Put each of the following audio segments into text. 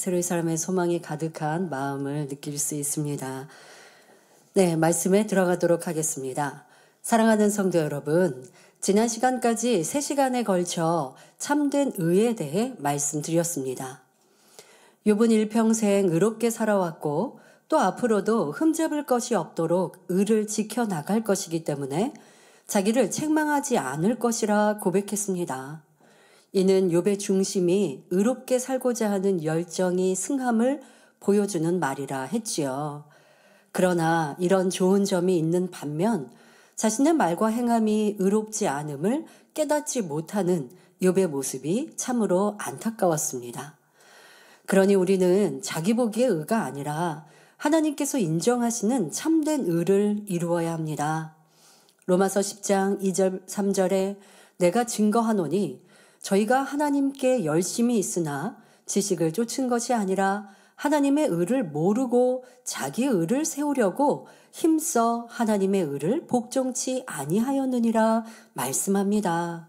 새로운 사람의 소망이 가득한 마음을 느낄 수 있습니다. 네, 말씀에 들어가도록 하겠습니다. 사랑하는 성도 여러분, 지난 시간까지 3시간에 걸쳐 참된 의에 대해 말씀드렸습니다. 욥은 일평생 의롭게 살아왔고 또 앞으로도 흠잡을 것이 없도록 의를 지켜나갈 것이기 때문에 자기를 책망하지 않을 것이라 고백했습니다. 이는 욥의 중심이 의롭게 살고자 하는 열정이 승함을 보여주는 말이라 했지요. 그러나 이런 좋은 점이 있는 반면 자신의 말과 행함이 의롭지 않음을 깨닫지 못하는 욥의 모습이 참으로 안타까웠습니다. 그러니 우리는 자기 보기의 의가 아니라 하나님께서 인정하시는 참된 의를 이루어야 합니다. 로마서 10장 2절 3절에 내가 증거하노니 저희가 하나님께 열심히 있으나 지식을 쫓은 것이 아니라 하나님의 의를 모르고 자기 의를 세우려고 힘써 하나님의 의를 복종치 아니하였느니라 말씀합니다.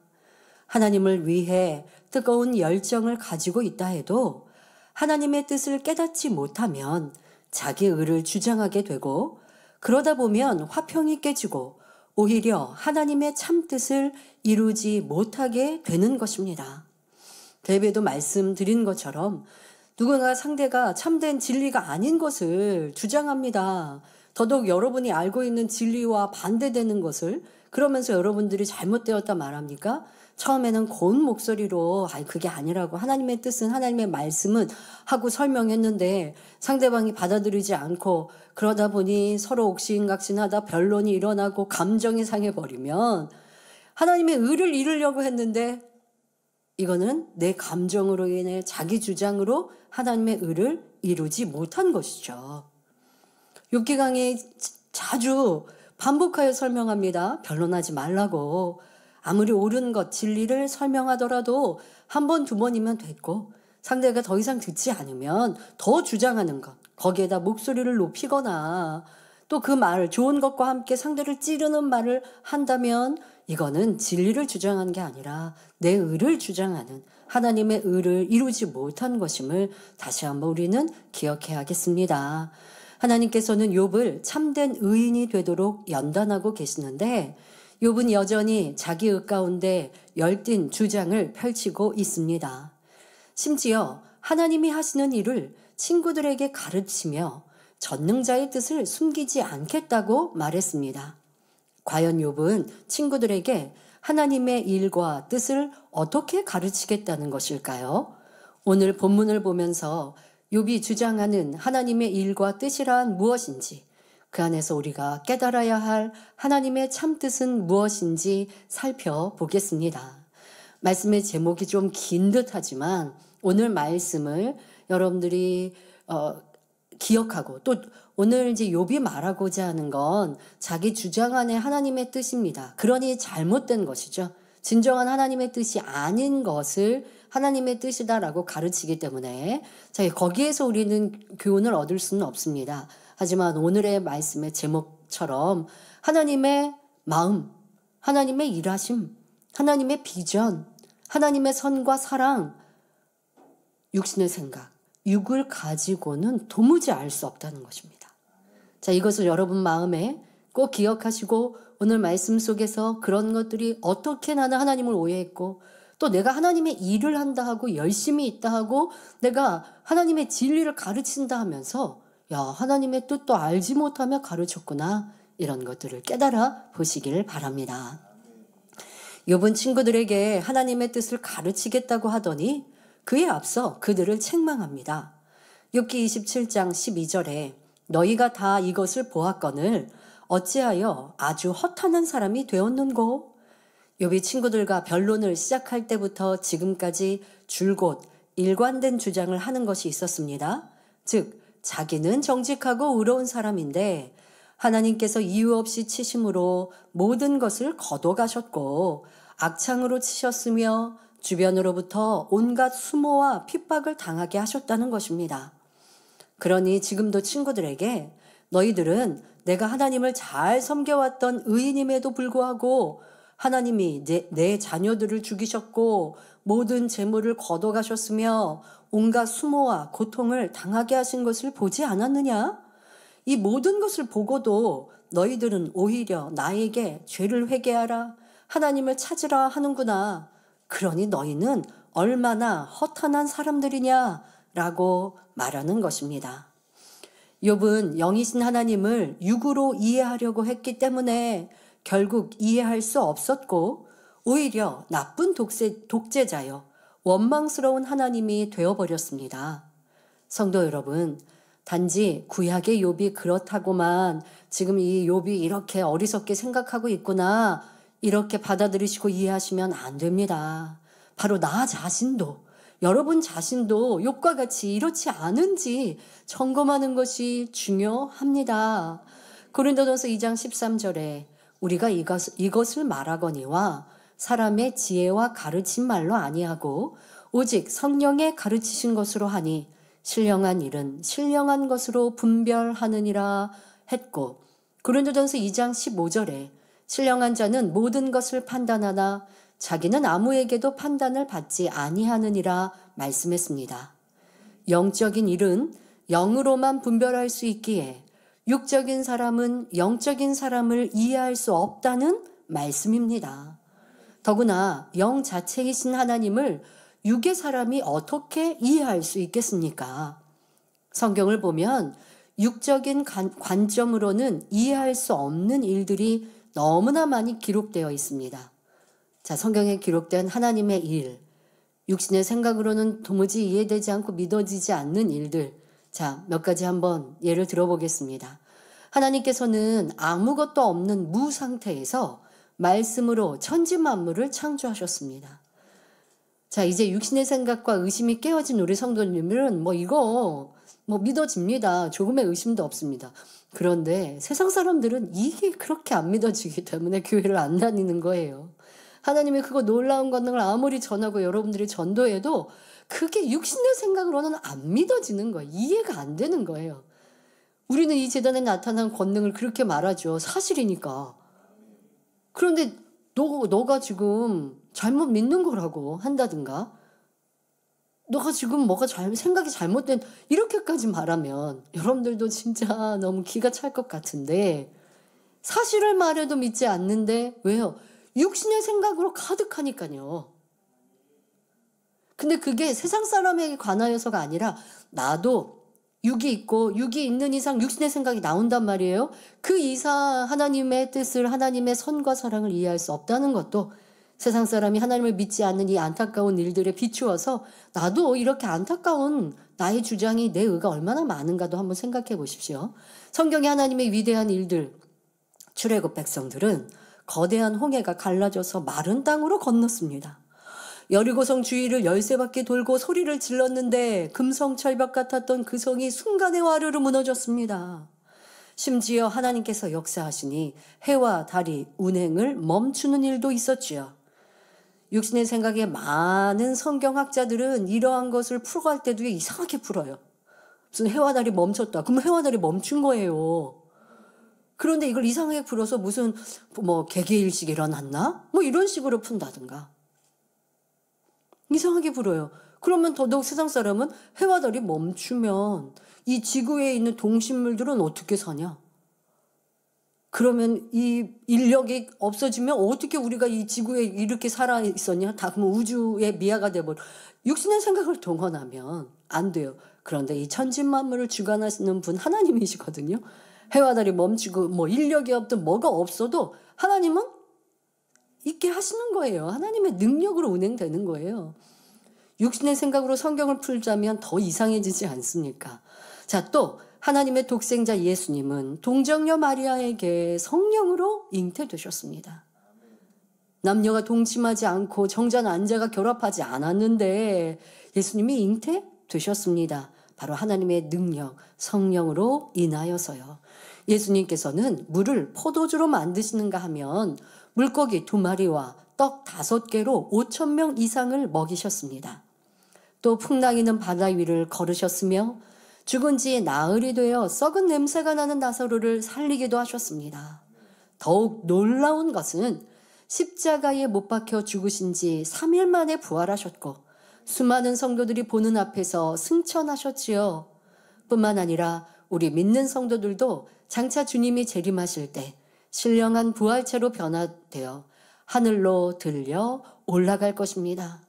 하나님을 위해 뜨거운 열정을 가지고 있다 해도 하나님의 뜻을 깨닫지 못하면 자기 의를 주장하게 되고 그러다 보면 화평이 깨지고 오히려 하나님의 참뜻을 이루지 못하게 되는 것입니다. 대배도 말씀드린 것처럼 누군가 상대가 참된 진리가 아닌 것을 주장합니다. 더더욱 여러분이 알고 있는 진리와 반대되는 것을 그러면서 여러분들이 잘못되었다 말합니까? 처음에는 고운 목소리로 그게 아니라고 하나님의 뜻은 하나님의 말씀은 하고 설명했는데 상대방이 받아들이지 않고 그러다 보니 서로 옥신각신하다 변론이 일어나고 감정이 상해버리면 하나님의 의를 이루려고 했는데 이거는 내 감정으로 인해 자기 주장으로 하나님의 의를 이루지 못한 것이죠. 욥기 강의 자주 반복하여 설명합니다. 변론하지 말라고. 아무리 옳은 것, 진리를 설명하더라도 한 번, 두 번이면 됐고 상대가 더 이상 듣지 않으면 더 주장하는 것, 거기에다 목소리를 높이거나 또 그 말, 좋은 것과 함께 상대를 찌르는 말을 한다면 이거는 진리를 주장한 게 아니라 내 의를 주장하는 하나님의 의를 이루지 못한 것임을 다시 한번 우리는 기억해야겠습니다. 하나님께서는 욥을 참된 의인이 되도록 연단하고 계시는데 욥은 여전히 자기 의 가운데 열띤 주장을 펼치고 있습니다. 심지어 하나님이 하시는 일을 친구들에게 가르치며 전능자의 뜻을 숨기지 않겠다고 말했습니다. 과연 욥은 친구들에게 하나님의 일과 뜻을 어떻게 가르치겠다는 것일까요? 오늘 본문을 보면서 욥이 주장하는 하나님의 일과 뜻이란 무엇인지 그 안에서 우리가 깨달아야 할 하나님의 참뜻은 무엇인지 살펴보겠습니다. 말씀의 제목이 좀 긴 듯하지만 오늘 말씀을 여러분들이 기억하고 또 오늘 이제 욥이 말하고자 하는 건 자기 주장 안에 하나님의 뜻입니다. 그러니 잘못된 것이죠. 진정한 하나님의 뜻이 아닌 것을 하나님의 뜻이다라고 가르치기 때문에 거기에서 우리는 교훈을 얻을 수는 없습니다. 하지만 오늘의 말씀의 제목처럼 하나님의 마음, 하나님의 일하심, 하나님의 비전, 하나님의 선과 사랑, 육신의 생각, 육을 가지고는 도무지 알 수 없다는 것입니다. 이것을 여러분 마음에 꼭 기억하시고 오늘 말씀 속에서 그런 것들이 어떻게 나는 하나님을 오해했고 또 내가 하나님의 일을 한다 하고 열심히 있다 하고 내가 하나님의 진리를 가르친다 하면서 하나님의 뜻도 알지 못하며 가르쳤구나. 이런 것들을 깨달아 보시길 바랍니다. 욥은 친구들에게 하나님의 뜻을 가르치겠다고 하더니 그에 앞서 그들을 책망합니다. 욥기 27장 12절에 너희가 다 이것을 보았거늘 어찌하여 아주 허탄한 사람이 되었는고? 욥이 친구들과 변론을 시작할 때부터 지금까지 줄곧 일관된 주장을 하는 것이 있었습니다. 즉 자기는 정직하고 의로운 사람인데 하나님께서 이유 없이 치심으로 모든 것을 거둬가셨고 악창으로 치셨으며 주변으로부터 온갖 수모와 핍박을 당하게 하셨다는 것입니다. 그러니 지금도 친구들에게 너희들은 내가 하나님을 잘 섬겨왔던 의인임에도 불구하고 하나님이 내 자녀들을 죽이셨고 모든 재물을 거둬가셨으며 온갖 수모와 고통을 당하게 하신 것을 보지 않았느냐? 이 모든 것을 보고도 너희들은 오히려 나에게 죄를 회개하라, 하나님을 찾으라 하는구나. 그러니 너희는 얼마나 허탄한 사람들이냐 라고 말하는 것입니다. 욥은 영이신 하나님을 육으로 이해하려고 했기 때문에 결국 이해할 수 없었고 오히려 나쁜 독재자요, 원망스러운 하나님이 되어버렸습니다. 성도 여러분, 단지 구약의 욥이 그렇다고만 지금 이 욥이 이렇게 어리석게 생각하고 있구나 이렇게 받아들이시고 이해하시면 안 됩니다. 바로 나 자신도, 여러분 자신도 욥과 같이 이렇지 않은지 점검하는 것이 중요합니다. 고린도전서 2장 13절에 우리가 이것을 말하거니와 사람의 지혜와 가르친 말로 아니하고 오직 성령의 가르치신 것으로 하니 신령한 일은 신령한 것으로 분별하느니라 했고, 고린도전서 2장 15절에 신령한 자는 모든 것을 판단하나 자기는 아무에게도 판단을 받지 아니하느니라 말씀했습니다. 영적인 일은 영으로만 분별할 수 있기에 육적인 사람은 영적인 사람을 이해할 수 없다는 말씀입니다. 더구나 영 자체이신 하나님을 육의 사람이 어떻게 이해할 수 있겠습니까? 성경을 보면 육적인 관점으로는 이해할 수 없는 일들이 너무나 많이 기록되어 있습니다. 자, 성경에 기록된 하나님의 일, 육신의 생각으로는 도무지 이해되지 않고 믿어지지 않는 일들, 자, 몇 가지 한번 예를 들어보겠습니다. 하나님께서는 아무것도 없는 무 상태에서 말씀으로 천지 만물을 창조하셨습니다. 자, 이제 육신의 생각과 의심이 깨어진 우리 성도님들은 이거 믿어집니다. 조금의 의심도 없습니다. 그런데 세상 사람들은 이게 그렇게 안 믿어지기 때문에 교회를 안 다니는 거예요. 하나님의 그거 놀라운 권능을 아무리 전하고 여러분들이 전도해도 그게 육신의 생각으로는 안 믿어지는 거예요. 이해가 안 되는 거예요. 우리는 이 재단에 나타난 권능을 그렇게 말하죠. 사실이니까. 그런데 너가 지금 잘못 믿는 거라고 한다든가, 너가 지금 생각이 잘못된, 이렇게까지 말하면 여러분들도 진짜 너무 기가 찰 것 같은데, 사실을 말해도 믿지 않는데, 왜요? 육신의 생각으로 가득하니까요. 근데 그게 세상 사람에게 관하여서가 아니라 나도 육이 있고 육이 있는 이상 육신의 생각이 나온단 말이에요. 그 이상 하나님의 뜻을, 하나님의 선과 사랑을 이해할 수 없다는 것도 세상 사람이 하나님을 믿지 않는 이 안타까운 일들에 비추어서 나도 이렇게 안타까운 나의 주장이, 내 의가 얼마나 많은가도 한번 생각해 보십시오. 성경에 하나님의 위대한 일들, 출애굽 백성들은 거대한 홍해가 갈라져서 마른 땅으로 건넜습니다. 여리고성 주위를 13바퀴 돌고 소리를 질렀는데 금성철벽 같았던 그 성이 순간에 와르르 무너졌습니다. 심지어 하나님께서 역사하시니 해와 달이 운행을 멈추는 일도 있었지요. 육신의 생각에 많은 성경학자들은 이러한 것을 풀어갈 때도 이상하게 풀어요. 무슨 해와 달이 멈췄다. 그럼 해와 달이 멈춘 거예요. 그런데 이걸 이상하게 풀어서 무슨 개개일식 일어났나? 이런 식으로 푼다든가. 이상하게 풀어요. 그러면 더더욱 세상 사람은 해와 달이 멈추면 이 지구에 있는 동식물들은 어떻게 사냐? 그러면 이 인력이 없어지면 어떻게 우리가 이 지구에 이렇게 살아 있었냐? 다 그러면 우주의 미아가 돼버려. 육신의 생각을 동원하면 안 돼요. 그런데 이 천지 만물을 주관하시는 분 하나님이시거든요. 해와 달이 멈추고 인력이 없든 뭐가 없어도 하나님은 있게 하시는 거예요. 하나님의 능력으로 운행되는 거예요. 육신의 생각으로 성경을 풀자면 더 이상해지지 않습니까? 자, 또 하나님의 독생자 예수님은 동정녀 마리아에게 성령으로 잉태되셨습니다. 남녀가 동침하지 않고 정자 난자가 결합하지 않았는데 예수님이 잉태되셨습니다. 바로 하나님의 능력, 성령으로 인하여서요. 예수님께서는 물을 포도주로 만드시는가 하면 물고기 2마리와 떡 5개로 5,000명 이상을 먹이셨습니다. 또 풍랑이는 바다 위를 걸으셨으며 죽은 지 나흘이 되어 썩은 냄새가 나는 나사로를 살리기도 하셨습니다. 더욱 놀라운 것은 십자가에 못 박혀 죽으신 지 3일 만에 부활하셨고 수많은 성도들이 보는 앞에서 승천하셨지요. 뿐만 아니라 우리 믿는 성도들도 장차 주님이 재림하실 때 신령한 부활체로 변화되어 하늘로 들려 올라갈 것입니다.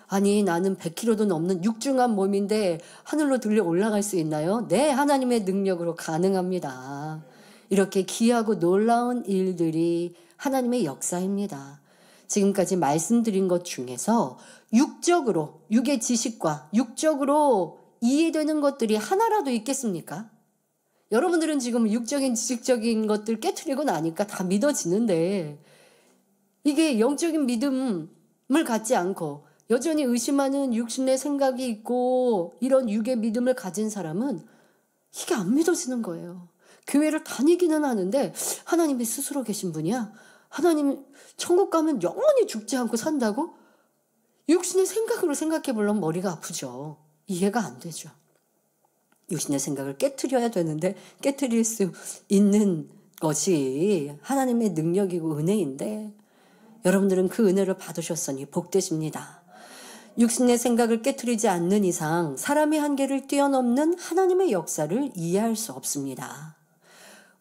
아니, 나는 100kg도 넘는 육중한 몸인데 하늘로 들려 올라갈 수 있나요? 네, 하나님의 능력으로 가능합니다. 이렇게 귀하고 놀라운 일들이 하나님의 역사입니다. 지금까지 말씀드린 것 중에서 육적으로, 육의 지식과 육적으로 이해되는 것들이 하나라도 있겠습니까? 여러분들은 지금 육적인 지식적인 것들 깨트리고 나니까 다 믿어지는데, 이게 영적인 믿음을 갖지 않고 여전히 의심하는 육신의 생각이 있고 이런 육의 믿음을 가진 사람은 이게 안 믿어지는 거예요. 교회를 다니기는 하는데 하나님이 스스로 계신 분이야? 하나님 천국 가면 영원히 죽지 않고 산다고? 육신의 생각으로 생각해 보려면 머리가 아프죠. 이해가 안 되죠. 육신의 생각을 깨트려야 되는데 깨트릴 수 있는 것이 하나님의 능력이고 은혜인데 여러분들은 그 은혜를 받으셨으니 복되십니다. 육신의 생각을 깨트리지 않는 이상 사람의 한계를 뛰어넘는 하나님의 역사를 이해할 수 없습니다.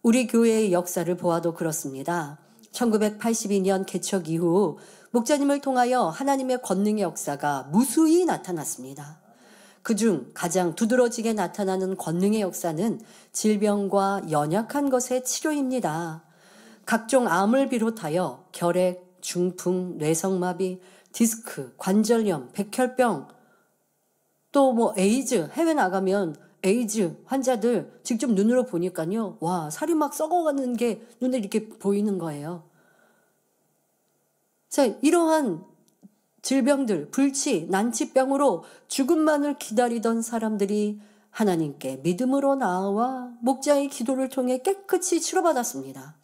우리 교회의 역사를 보아도 그렇습니다. 1982년 개척 이후 목자님을 통하여 하나님의 권능의 역사가 무수히 나타났습니다. 그중 가장 두드러지게 나타나는 권능의 역사는 질병과 연약한 것의 치료입니다. 각종 암을 비롯하여 결핵, 중풍, 뇌성마비, 디스크, 관절염, 백혈병, 또 에이즈, 해외 나가면 에이즈 환자들 직접 눈으로 보니까요. 와, 살이 막 썩어가는 게 눈에 이렇게 보이는 거예요. 자, 이러한 질병들, 불치, 난치병으로 죽음만을 기다리던 사람들이 하나님께 믿음으로 나아와 목자의 기도를 통해 깨끗이 치료받았습니다.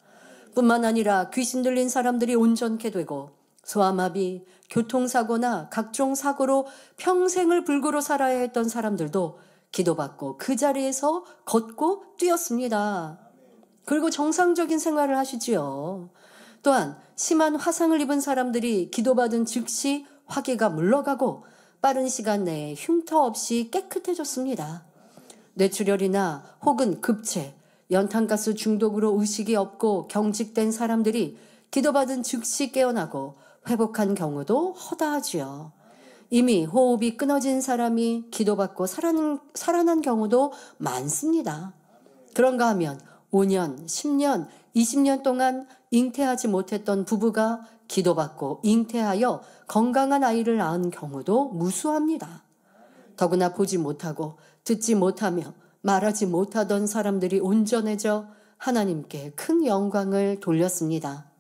뿐만 아니라 귀신 들린 사람들이 온전케 되고 소아마비, 교통사고나 각종 사고로 평생을 불구로 살아야 했던 사람들도 기도받고 그 자리에서 걷고 뛰었습니다. 그리고 정상적인 생활을 하시지요. 또한 심한 화상을 입은 사람들이 기도받은 즉시 화기가 물러가고 빠른 시간 내에 흉터 없이 깨끗해졌습니다. 뇌출혈이나 혹은 급체, 연탄가스 중독으로 의식이 없고 경직된 사람들이 기도받은 즉시 깨어나고 회복한 경우도 허다하지요. 이미 호흡이 끊어진 사람이 기도받고 살아난 경우도 많습니다. 그런가 하면 5년, 10년, 20년 동안 잉태하지 못했던 부부가 기도받고 잉태하여 건강한 아이를 낳은 경우도 무수합니다. 더구나 보지 못하고 듣지 못하며 말하지 못하던 사람들이 온전해져 하나님께 큰 영광을 돌렸습니다.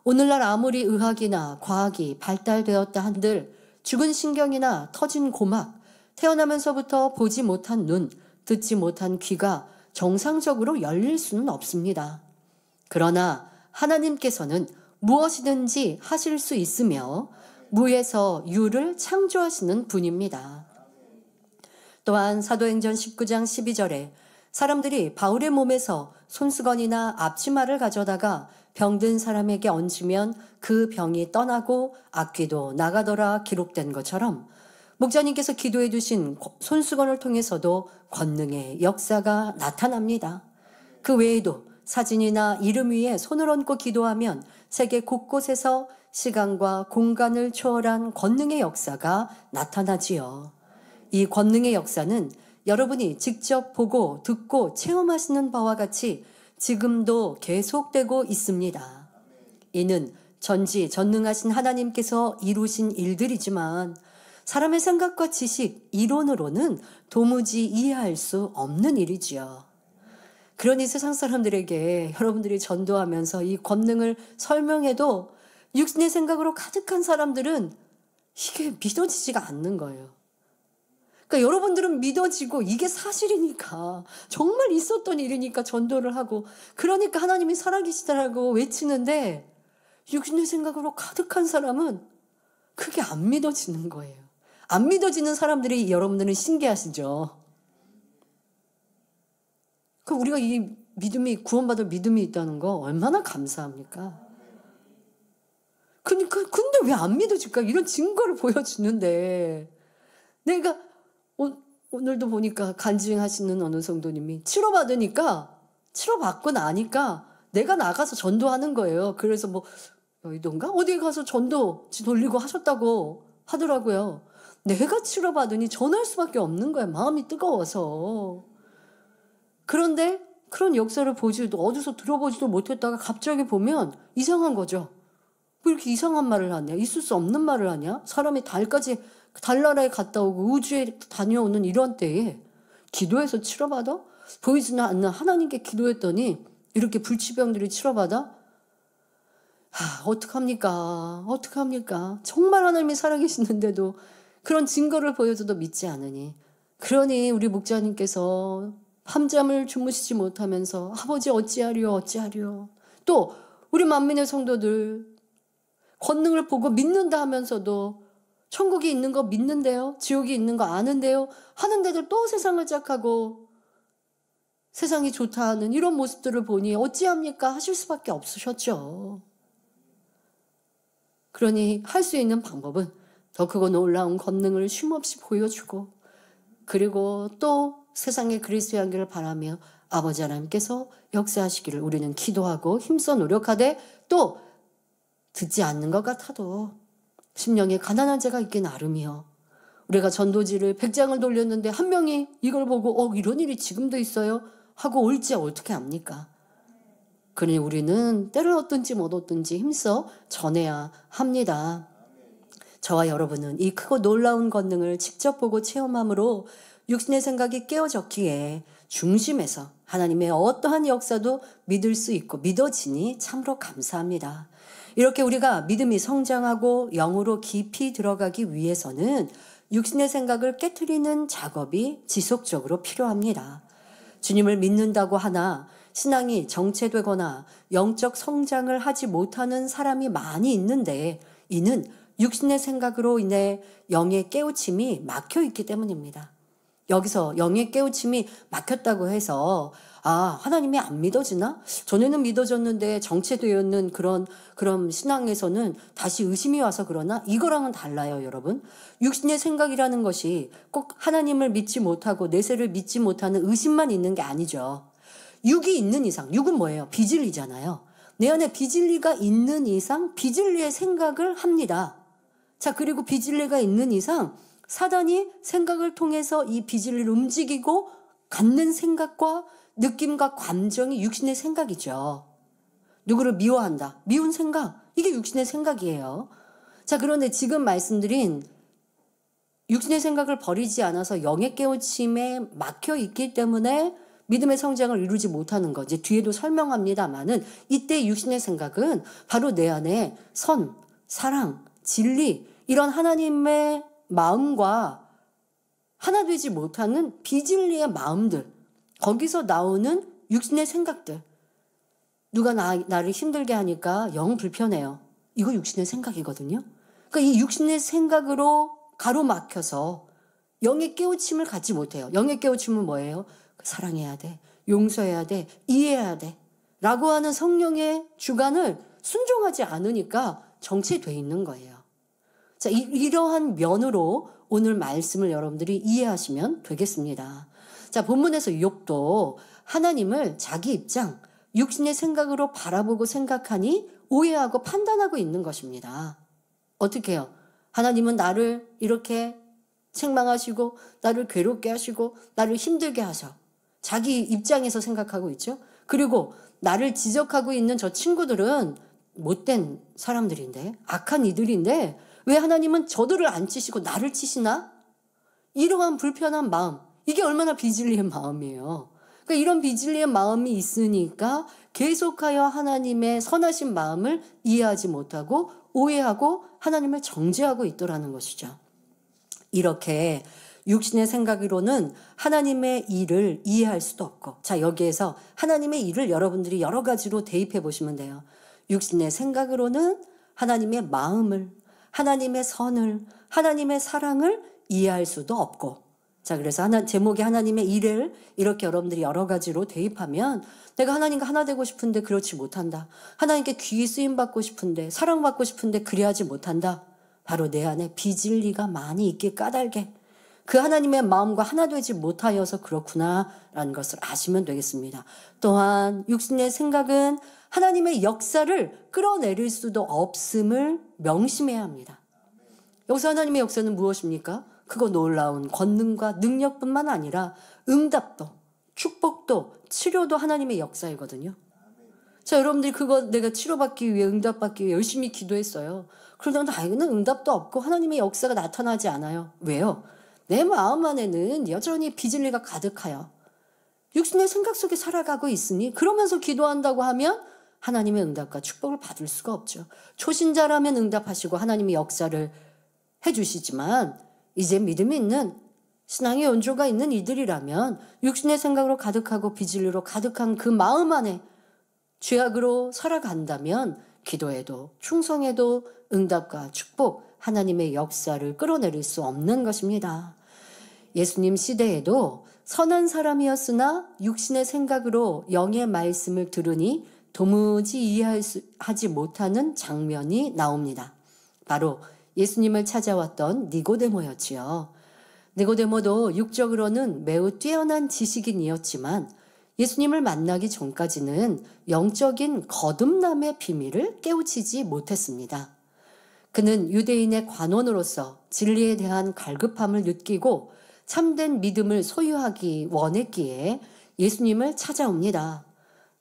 오늘날 아무리 의학이나 과학이 발달되었다 한들 죽은 신경이나 터진 고막, 태어나면서부터 보지 못한 눈, 듣지 못한 귀가 정상적으로 열릴 수는 없습니다. 그러나 하나님께서는 무엇이든지 하실 수 있으며 무에서 유를 창조하시는 분입니다. 또한 사도행전 19장 12절에 사람들이 바울의 몸에서 손수건이나 앞치마를 가져다가 병든 사람에게 얹으면 그 병이 떠나고 악귀도 나가더라 기록된 것처럼 목자님께서 기도해 주신 손수건을 통해서도 권능의 역사가 나타납니다. 그 외에도 사진이나 이름 위에 손을 얹고 기도하면 세계 곳곳에서 시간과 공간을 초월한 권능의 역사가 나타나지요. 이 권능의 역사는 여러분이 직접 보고 듣고 체험하시는 바와 같이 지금도 계속되고 있습니다. 이는 전지전능하신 하나님께서 이루신 일들이지만 사람의 생각과 지식, 이론으로는 도무지 이해할 수 없는 일이지요. 그러니 세상 사람들에게 여러분들이 전도하면서 이 권능을 설명해도 육신의 생각으로 가득한 사람들은 이게 믿어지지가 않는 거예요. 그러니까 여러분들은 믿어지고 이게 사실이니까 정말 있었던 일이니까 전도를 하고 그러니까 하나님이 살아계시다라고 외치는데 육신의 생각으로 가득한 사람은 그게 안 믿어지는 거예요. 안 믿어지는 사람들이 여러분들은 신기하시죠. 그 우리가 이 믿음이 구원받을 믿음이 있다는 거 얼마나 감사합니까? 그러니까 근데 근데 왜 안 믿어줄까? 이런 증거를 보여주는데 내가 오늘도 보니까 간증하시는 어느 성도님이 치료받고 나니까 내가 나가서 전도하는 거예요. 그래서 뭐 여의도인가? 어디에 가서 전도 돌리고 하셨다고 하더라고요. 내가 치료받으니 전할 수밖에 없는 거야. 마음이 뜨거워서. 그런데 그런 역사를 어디서 들어보지도 못했다가 갑자기 보면 이상한 거죠. 왜 이렇게 이상한 말을 하냐? 있을 수 없는 말을 하냐? 사람이 달나라에 갔다 오고 우주에 다녀오는 이런 때에 기도해서 치료받아? 보이지는 않는 하나님께 기도했더니 이렇게 불치병들이 치료받아? 어떡합니까? 정말 하나님이 살아계시는데도 그런 증거를 보여줘도 믿지 않으니. 그러니 우리 목자님께서 밤잠을 주무시지 못하면서 아버지 어찌하리요. 또 우리 만민의 성도들 권능을 보고 믿는다 하면서도 천국이 있는 거 믿는데요. 지옥이 있는 거 아는데요. 하는데도 또 세상을 짝하고 세상이 좋다 하는 이런 모습들을 보니 어찌합니까? 하실 수밖에 없으셨죠. 그러니 할 수 있는 방법은 더 크고 놀라운 권능을 쉼없이 보여주고 그리고 또 세상의 그리스도의 향기를 바라며 아버지 하나님께서 역사하시기를 우리는 기도하고 힘써 노력하되 또 듣지 않는 것 같아도 심령에 가난한 자가 있기 나름이요. 우리가 전도지를 100장을 돌렸는데 한 명이 이걸 보고 이런 일이 지금도 있어요 하고 올지 어떻게 합니까? 그러니 우리는 때를 얻든지 못 얻든지 힘써 전해야 합니다. 저와 여러분은 이 크고 놀라운 권능을 직접 보고 체험함으로 육신의 생각이 깨어졌기에 중심에서 하나님의 어떠한 역사도 믿을 수 있고 믿어지니 참으로 감사합니다. 이렇게 우리가 믿음이 성장하고 영으로 깊이 들어가기 위해서는 육신의 생각을 깨트리는 작업이 지속적으로 필요합니다. 주님을 믿는다고 하나 신앙이 정체되거나 영적 성장을 하지 못하는 사람이 많이 있는데 이는 육신의 생각으로 인해 영의 깨우침이 막혀 있기 때문입니다. 여기서 영의 깨우침이 막혔다고 해서 하나님이 안 믿어지나? 전에는 믿어졌는데 정체되어 있는 그런 신앙에서는 다시 의심이 와서 그러나? 이거랑은 달라요, 여러분. 육신의 생각이라는 것이 꼭 하나님을 믿지 못하고 내세를 믿지 못하는 의심만 있는 게 아니죠. 육이 있는 이상, 육은 뭐예요? 비진리잖아요. 내 안에 비진리가 있는 이상 비진리의 생각을 합니다. 자, 그리고 비진리가 있는 이상 사단이 생각을 통해서 이 비진리를 움직이고 갖는 생각과 느낌과 감정이 육신의 생각이죠. 누구를 미워한다. 미운 생각. 이게 육신의 생각이에요. 자, 그런데 지금 말씀드린 육신의 생각을 버리지 않아서 영의 깨우침에 막혀 있기 때문에 믿음의 성장을 이루지 못하는 거. 이제 뒤에도 설명합니다만은 이때 육신의 생각은 바로 내 안에 선, 사랑, 진리 이런 하나님의 마음과 하나 되지 못하는 비진리의 마음들 거기서 나오는 육신의 생각들 누가 나를 힘들게 하니까 영 불편해요. 이거 육신의 생각이거든요. 그러니까 이 육신의 생각으로 가로막혀서 영의 깨우침을 갖지 못해요. 영의 깨우침은 뭐예요? 사랑해야 돼. 용서해야 돼. 이해해야 돼. 라고 하는 성령의 주관을 순종하지 않으니까 정체되어 있는 거예요. 자, 이러한 면으로 오늘 말씀을 여러분들이 이해하시면 되겠습니다. 자, 본문에서 욥도 하나님을 자기 입장, 육신의 생각으로 바라보고 생각하니 오해하고 판단하고 있는 것입니다. 어떻게 해요? 하나님은 나를 이렇게 책망하시고 나를 괴롭게 하시고 나를 힘들게 하셔. 자기 입장에서 생각하고 있죠. 그리고 나를 지적하고 있는 저 친구들은 못된 사람들인데 악한 이들인데 왜 하나님은 저들을 안 치시고 나를 치시나? 이러한 불편한 마음 이게 얼마나 비진리의 마음이에요. 그러니까 이런 비진리의 마음이 있으니까 계속하여 하나님의 선하신 마음을 이해하지 못하고 오해하고 하나님을 정죄하고 있더라는 것이죠. 이렇게 육신의 생각으로는 하나님의 일을 이해할 수도 없고 자 여기에서 하나님의 일을 여러분들이 여러 가지로 대입해 보시면 돼요. 육신의 생각으로는 하나님의 마음을 하나님의 선을 하나님의 사랑을 이해할 수도 없고 자, 그래서 제목이 하나님의 일을 이렇게 여러분들이 여러 가지로 대입하면 내가 하나님과 하나 되고 싶은데 그렇지 못한다. 하나님께 귀히 쓰임받고 싶은데 사랑받고 싶은데 그리하지 못한다. 바로 내 안에 비진리가 많이 있길 까닭에 그 하나님의 마음과 하나 되지 못하여서 그렇구나라는 것을 아시면 되겠습니다. 또한 육신의 생각은 하나님의 역사를 끌어내릴 수도 없음을 명심해야 합니다. 여기서 하나님의 역사는 무엇입니까? 그거 놀라운 권능과 능력뿐만 아니라 응답도, 축복도, 치료도 하나님의 역사이거든요. 자, 여러분들이 그거 내가 치료받기 위해, 응답받기 위해 열심히 기도했어요. 그러다 나에게는 응답도 없고 하나님의 역사가 나타나지 않아요. 왜요? 내 마음 안에는 여전히 비진리가 가득하여 육신의 생각 속에 살아가고 있으니 그러면서 기도한다고 하면 하나님의 응답과 축복을 받을 수가 없죠. 초신자라면 응답하시고 하나님의 역사를 해주시지만 이제 믿음이 있는 신앙의 연조가 있는 이들이라면 육신의 생각으로 가득하고 비진리로 가득한 그 마음 안에 죄악으로 살아간다면 기도해도 충성해도 응답과 축복, 하나님의 역사를 끌어내릴 수 없는 것입니다. 예수님 시대에도 선한 사람이었으나 육신의 생각으로 영의 말씀을 들으니 도무지 이해하지 못하는 장면이 나옵니다. 바로 예수님을 찾아왔던 니고데모였지요. 니고데모도 육적으로는 매우 뛰어난 지식인이었지만 예수님을 만나기 전까지는 영적인 거듭남의 비밀을 깨우치지 못했습니다. 그는 유대인의 관원으로서 진리에 대한 갈급함을 느끼고 참된 믿음을 소유하기 원했기에 예수님을 찾아옵니다.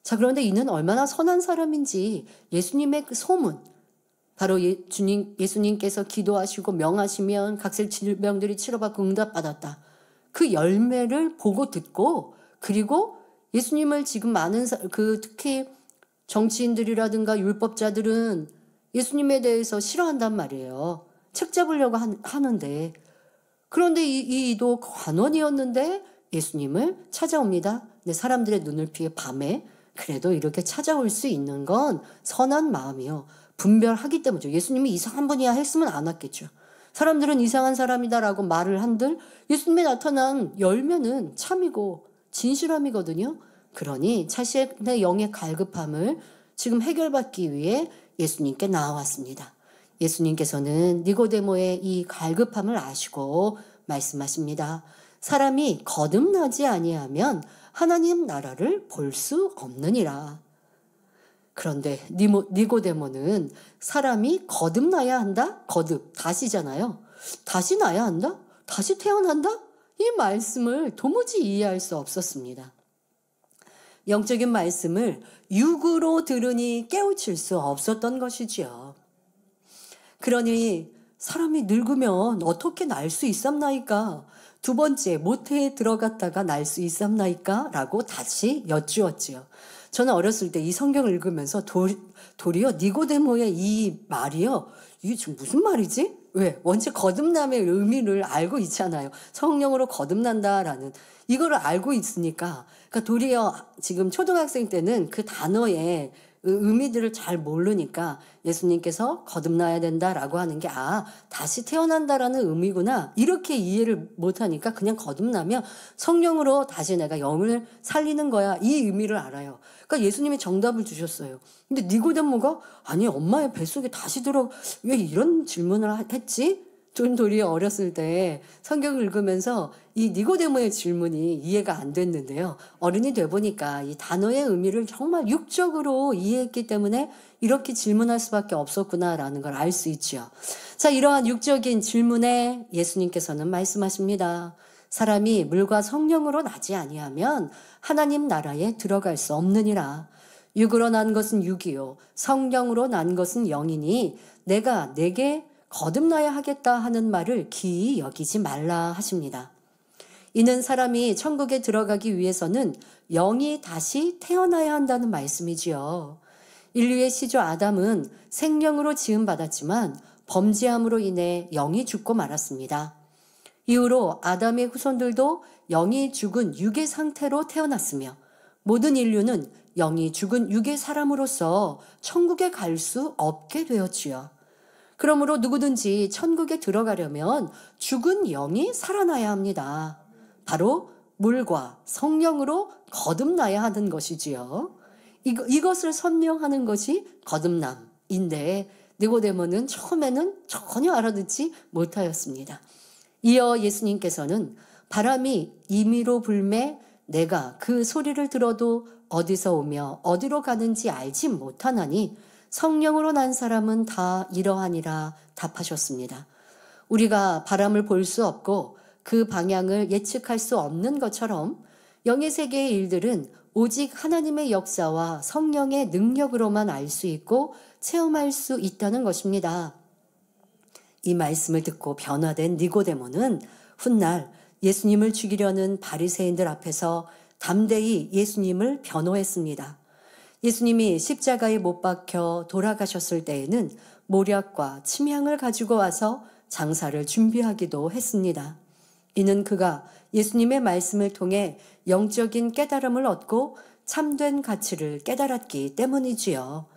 자, 그런데 이는 얼마나 선한 사람인지 예수님의 그 소문, 바로 예수님께서 기도하시고 명하시면 각색 질병들이 치료받고 응답받았다. 그 열매를 보고 듣고 그리고 예수님을 지금 많은 특히 정치인들이라든가 율법자들은 예수님에 대해서 싫어한단 말이에요. 책 잡으려고 하는데 그런데 이도 관원이었는데 예수님을 찾아옵니다. 근데 사람들의 눈을 피해 밤에 그래도 이렇게 찾아올 수 있는 건 선한 마음이요. 분별하기 때문이죠. 예수님이 이상한 분이야 했으면 안 왔겠죠. 사람들은 이상한 사람이다라고 말을 한들 예수님이 나타난 열매는 참이고 진실함이거든요. 그러니 자신의 영의 갈급함을 지금 해결받기 위해 예수님께 나와왔습니다. 예수님께서는 니고데모의 이 갈급함을 아시고 말씀하십니다. 사람이 거듭나지 아니하면 하나님 나라를 볼 수 없느니라. 그런데 니고데모는 사람이 거듭나야 한다? 거듭, 다시잖아요. 다시 나야 한다? 다시 태어난다? 이 말씀을 도무지 이해할 수 없었습니다. 영적인 말씀을 육으로 들으니 깨우칠 수 없었던 것이지요. 그러니 사람이 늙으면 어떻게 날 수 있삼나이까? 두 번째, 모태에 들어갔다가 날 수 있삼나이까? 라고 다시 여쭈었지요. 저는 어렸을 때 이 성경을 읽으면서 도리어 니고데모의 이 말이요. 이게 지금 무슨 말이지? 왜? 원체 거듭남의 의미를 알고 있잖아요. 성령으로 거듭난다라는 이거를 알고 있으니까 그러니까 도리어 지금 초등학생 때는 그 단어의 의미들을 잘 모르니까 예수님께서 거듭나야 된다라고 하는 게 다시 태어난다라는 의미구나 이렇게 이해를 못하니까 그냥 거듭나면 성령으로 다시 내가 영을 살리는 거야 이 의미를 알아요. 그러니까 예수님이 정답을 주셨어요. 근데 니고데모가 아니 엄마의 뱃속에 다시 왜 이런 질문을 했지? 전 도리어 어렸을 때 성경을 읽으면서 이 니고데모의 질문이 이해가 안 됐는데요. 어른이 돼 보니까 이 단어의 의미를 정말 육적으로 이해했기 때문에 이렇게 질문할 수밖에 없었구나라는 걸 알 수 있죠. 자, 이러한 육적인 질문에 예수님께서는 말씀하십니다. 사람이 물과 성령으로 나지 아니하면 하나님 나라에 들어갈 수 없느니라. 육으로 난 것은 육이요 성령으로 난 것은 영이니 내가 내게 거듭나야 하겠다 하는 말을 기이 여기지 말라 하십니다. 이는 사람이 천국에 들어가기 위해서는 영이 다시 태어나야 한다는 말씀이지요. 인류의 시조 아담은 생명으로 지음받았지만 범죄함으로 인해 영이 죽고 말았습니다. 이후로 아담의 후손들도 영이 죽은 육의 상태로 태어났으며 모든 인류는 영이 죽은 육의 사람으로서 천국에 갈 수 없게 되었지요. 그러므로 누구든지 천국에 들어가려면 죽은 영이 살아나야 합니다. 바로 물과 성령으로 거듭나야 하는 것이지요. 이것을 설명하는 것이 거듭남인데 니고데모는 처음에는 전혀 알아듣지 못하였습니다. 이어 예수님께서는 바람이 임의로 불매 내가 그 소리를 들어도 어디서 오며 어디로 가는지 알지 못하나니 성령으로 난 사람은 다 이러하니라 답하셨습니다. 우리가 바람을 볼 수 없고 그 방향을 예측할 수 없는 것처럼 영의 세계의 일들은 오직 하나님의 역사와 성령의 능력으로만 알 수 있고 체험할 수 있다는 것입니다. 이 말씀을 듣고 변화된 니고데모는 훗날 예수님을 죽이려는 바리새인들 앞에서 담대히 예수님을 변호했습니다. 예수님이 십자가에 못 박혀 돌아가셨을 때에는 모략과 침향을 가지고 와서 장사를 준비하기도 했습니다. 이는 그가 예수님의 말씀을 통해 영적인 깨달음을 얻고 참된 가치를 깨달았기 때문이지요.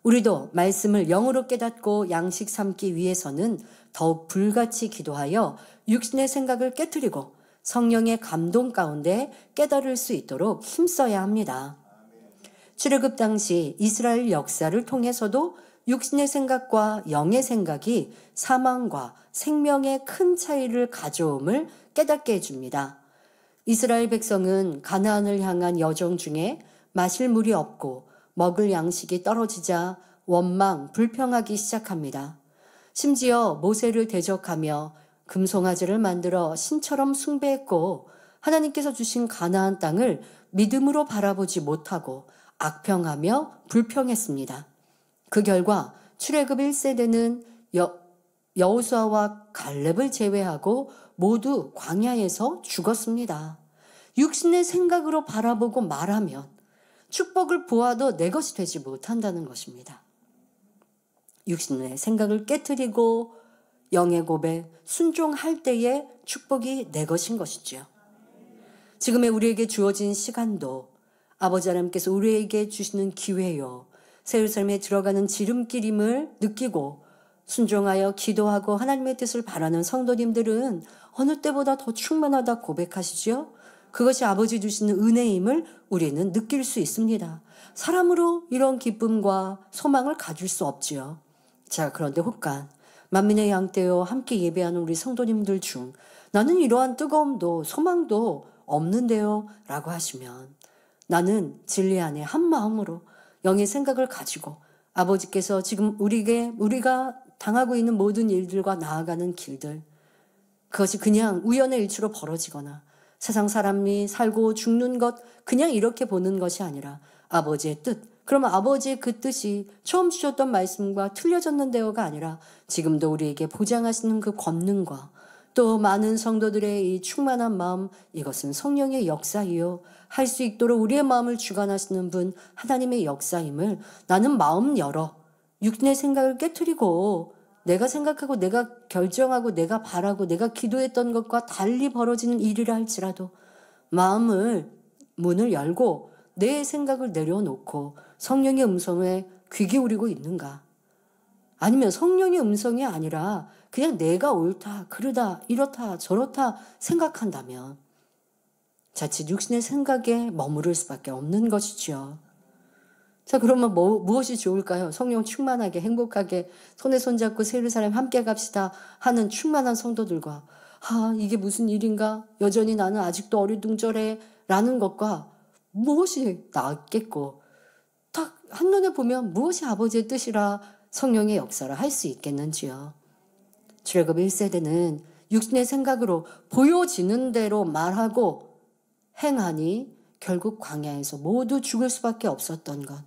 우리도 말씀을 영으로 깨닫고 양식 삼기 위해서는 더욱 불같이 기도하여 육신의 생각을 깨트리고 성령의 감동 가운데 깨달을 수 있도록 힘써야 합니다. 출애굽 당시 이스라엘 역사를 통해서도 육신의 생각과 영의 생각이 사망과 생명의 큰 차이를 가져옴을 깨닫게 해줍니다. 이스라엘 백성은 가나안을 향한 여정 중에 마실 물이 없고 먹을 양식이 떨어지자 원망, 불평하기 시작합니다. 심지어 모세를 대적하며 금송아지를 만들어 신처럼 숭배했고 하나님께서 주신 가나안 땅을 믿음으로 바라보지 못하고 악평하며 불평했습니다. 그 결과 출애굽 1세대는 여호수아와 갈렙을 제외하고 모두 광야에서 죽었습니다. 육신의 생각으로 바라보고 말하면 축복을 보아도 내 것이 되지 못한다는 것입니다. 육신의 생각을 깨트리고 영의 고백, 순종할 때에 축복이 내 것인 것이죠. 지금의 우리에게 주어진 시간도 아버지 하나님께서 우리에게 주시는 기회요. 새 예루살렘에 들어가는 지름길임을 느끼고 순종하여 기도하고 하나님의 뜻을 바라는 성도님들은 어느 때보다 더 충만하다 고백하시죠. 그것이 아버지 주시는 은혜임을 우리는 느낄 수 있습니다. 사람으로 이런 기쁨과 소망을 가질 수 없지요. 자, 그런데 혹간 만민의 양떼여 함께 예배하는 우리 성도님들 중 나는 이러한 뜨거움도 소망도 없는데요 라고 하시면 나는 진리 안에 한 마음으로 영의 생각을 가지고 아버지께서 지금 우리가 당하고 있는 모든 일들과 나아가는 길들, 그것이 그냥 우연의 일치로 벌어지거나 세상 사람이 살고 죽는 것 그냥 이렇게 보는 것이 아니라 아버지의 뜻, 그러면 아버지의 그 뜻이 처음 주셨던 말씀과 틀려졌는데요가 아니라 지금도 우리에게 보장하시는 그 권능과 또 많은 성도들의 이 충만한 마음, 이것은 성령의 역사이요. 할 수 있도록 우리의 마음을 주관하시는 분 하나님의 역사임을 나는 마음 열어 육신의 생각을 깨트리고 내가 생각하고 내가 결정하고 내가 바라고 내가 기도했던 것과 달리 벌어지는 일이라 할지라도 문을 열고 내 생각을 내려놓고 성령의 음성에 귀 기울이고 있는가? 아니면 성령의 음성이 아니라 그냥 내가 옳다, 그러다, 이렇다, 저렇다 생각한다면 자칫 육신의 생각에 머무를 수밖에 없는 것이죠. 자, 그러면 무엇이 좋을까요? 성령 충만하게 행복하게 손에 손잡고 새 예루살렘 함께 갑시다 하는 충만한 성도들과 이게 무슨 일인가? 여전히 나는 아직도 어리둥절해 라는 것과 무엇이 낫겠고 딱 한눈에 보면 무엇이 아버지의 뜻이라 성령의 역사를 할 수 있겠는지요. 출애굽 1세대는 육신의 생각으로 보여지는 대로 말하고 행하니 결국 광야에서 모두 죽을 수밖에 없었던 것.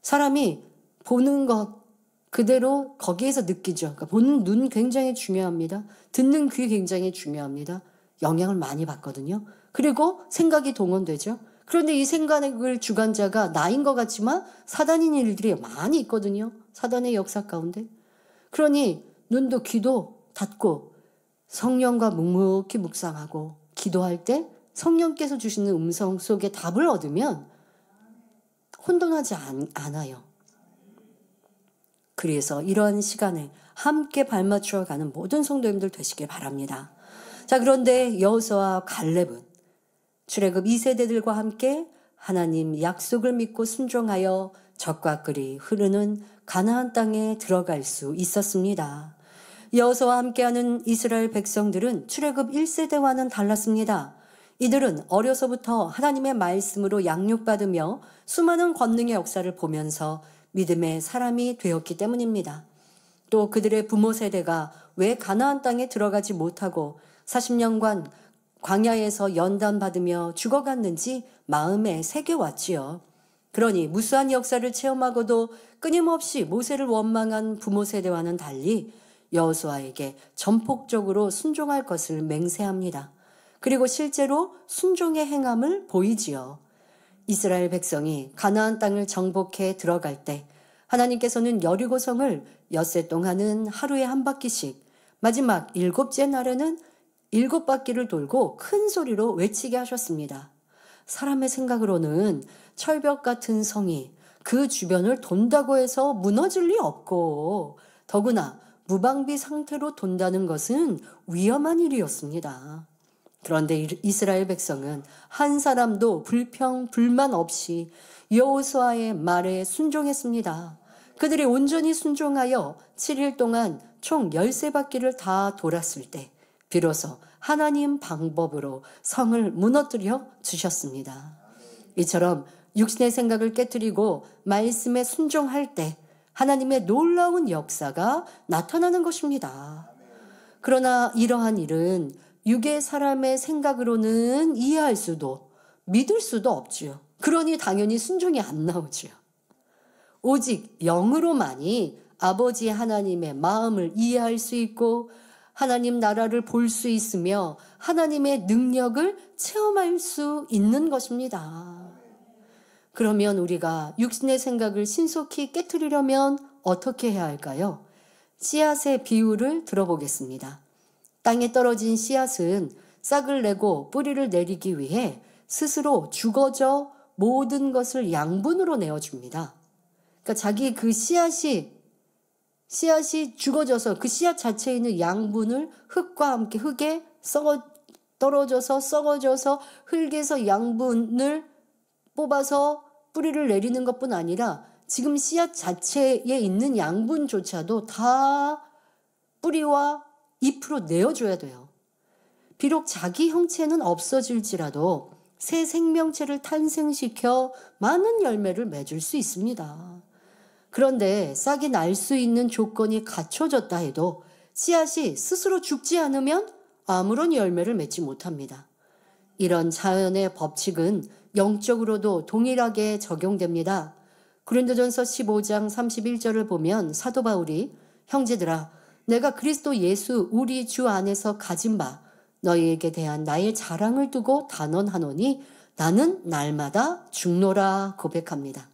사람이 보는 것 그대로 거기에서 느끼죠. 그러니까 보는 눈 굉장히 중요합니다. 듣는 귀 굉장히 중요합니다. 영향을 많이 받거든요. 그리고 생각이 동원되죠. 그런데 이 생각을 주관자가 나인 것 같지만 사단인 일들이 많이 있거든요. 사단의 역사 가운데. 그러니 눈도 귀도 닫고 성령과 묵묵히 묵상하고 기도할 때 성령께서 주시는 음성 속에 답을 얻으면 혼돈하지 않아요. 그래서 이러한 시간에 함께 발맞추어 가는 모든 성도님들 되시길 바랍니다. 자, 그런데 여호수아와 갈렙은 출애굽 2세대들과 함께 하나님 약속을 믿고 순종하여 적과 꿀이 흐르는 가나안 땅에 들어갈 수 있었습니다. 여호수아와 함께하는 이스라엘 백성들은 출애굽 1세대와는 달랐습니다. 이들은 어려서부터 하나님의 말씀으로 양육받으며 수많은 권능의 역사를 보면서 믿음의 사람이 되었기 때문입니다. 또 그들의 부모 세대가 왜 가나안 땅에 들어가지 못하고 40년간 광야에서 연단받으며 죽어갔는지 마음에 새겨왔지요. 그러니 무수한 역사를 체험하고도 끊임없이 모세를 원망한 부모 세대와는 달리 여호수아에게 전폭적으로 순종할 것을 맹세합니다. 그리고 실제로 순종의 행함을 보이지요. 이스라엘 백성이 가나안 땅을 정복해 들어갈 때 하나님께서는 여리고성을 엿새 동안은 하루에 한 바퀴씩, 마지막 7째 날에는 7바퀴를 돌고 큰 소리로 외치게 하셨습니다. 사람의 생각으로는 철벽 같은 성이 그 주변을 돈다고 해서 무너질 리 없고, 더구나 무방비 상태로 돈다는 것은 위험한 일이었습니다. 그런데 이스라엘 백성은 한 사람도 불만 없이 여호수아의 말에 순종했습니다. 그들이 온전히 순종하여 7일 동안 총 13바퀴를 다 돌았을 때 비로소 하나님 방법으로 성을 무너뜨려 주셨습니다. 이처럼 육신의 생각을 깨트리고 말씀에 순종할 때 하나님의 놀라운 역사가 나타나는 것입니다. 그러나 이러한 일은 육의 사람의 생각으로는 이해할 수도 믿을 수도 없지요. 그러니 당연히 순종이 안 나오지요. 오직 영으로만이 아버지 하나님의 마음을 이해할 수 있고 하나님 나라를 볼 수 있으며 하나님의 능력을 체험할 수 있는 것입니다. 그러면 우리가 육신의 생각을 신속히 깨트리려면 어떻게 해야 할까요? 씨앗의 비유를 들어보겠습니다. 땅에 떨어진 씨앗은 싹을 내고 뿌리를 내리기 위해 스스로 죽어져 모든 것을 양분으로 내어줍니다. 그러니까 자기 그 씨앗이 죽어져서 그 씨앗 자체에 있는 양분을 흙과 함께 흙에 떨어져서 썩어져서 흙에서 양분을 뽑아서 뿌리를 내리는 것뿐 아니라 지금 씨앗 자체에 있는 양분조차도 다 뿌리와 잎으로 내어줘야 돼요. 비록 자기 형체는 없어질지라도 새 생명체를 탄생시켜 많은 열매를 맺을 수 있습니다. 그런데 싹이 날 수 있는 조건이 갖춰졌다 해도 씨앗이 스스로 죽지 않으면 아무런 열매를 맺지 못합니다. 이런 자연의 법칙은 영적으로도 동일하게 적용됩니다. 고린도전서 15장 31절을 보면 사도 바울이 형제들아 내가 그리스도 예수 우리 주 안에서 가진 바 너희에게 대한 나의 자랑을 두고 단언하노니 나는 날마다 죽노라 고백합니다.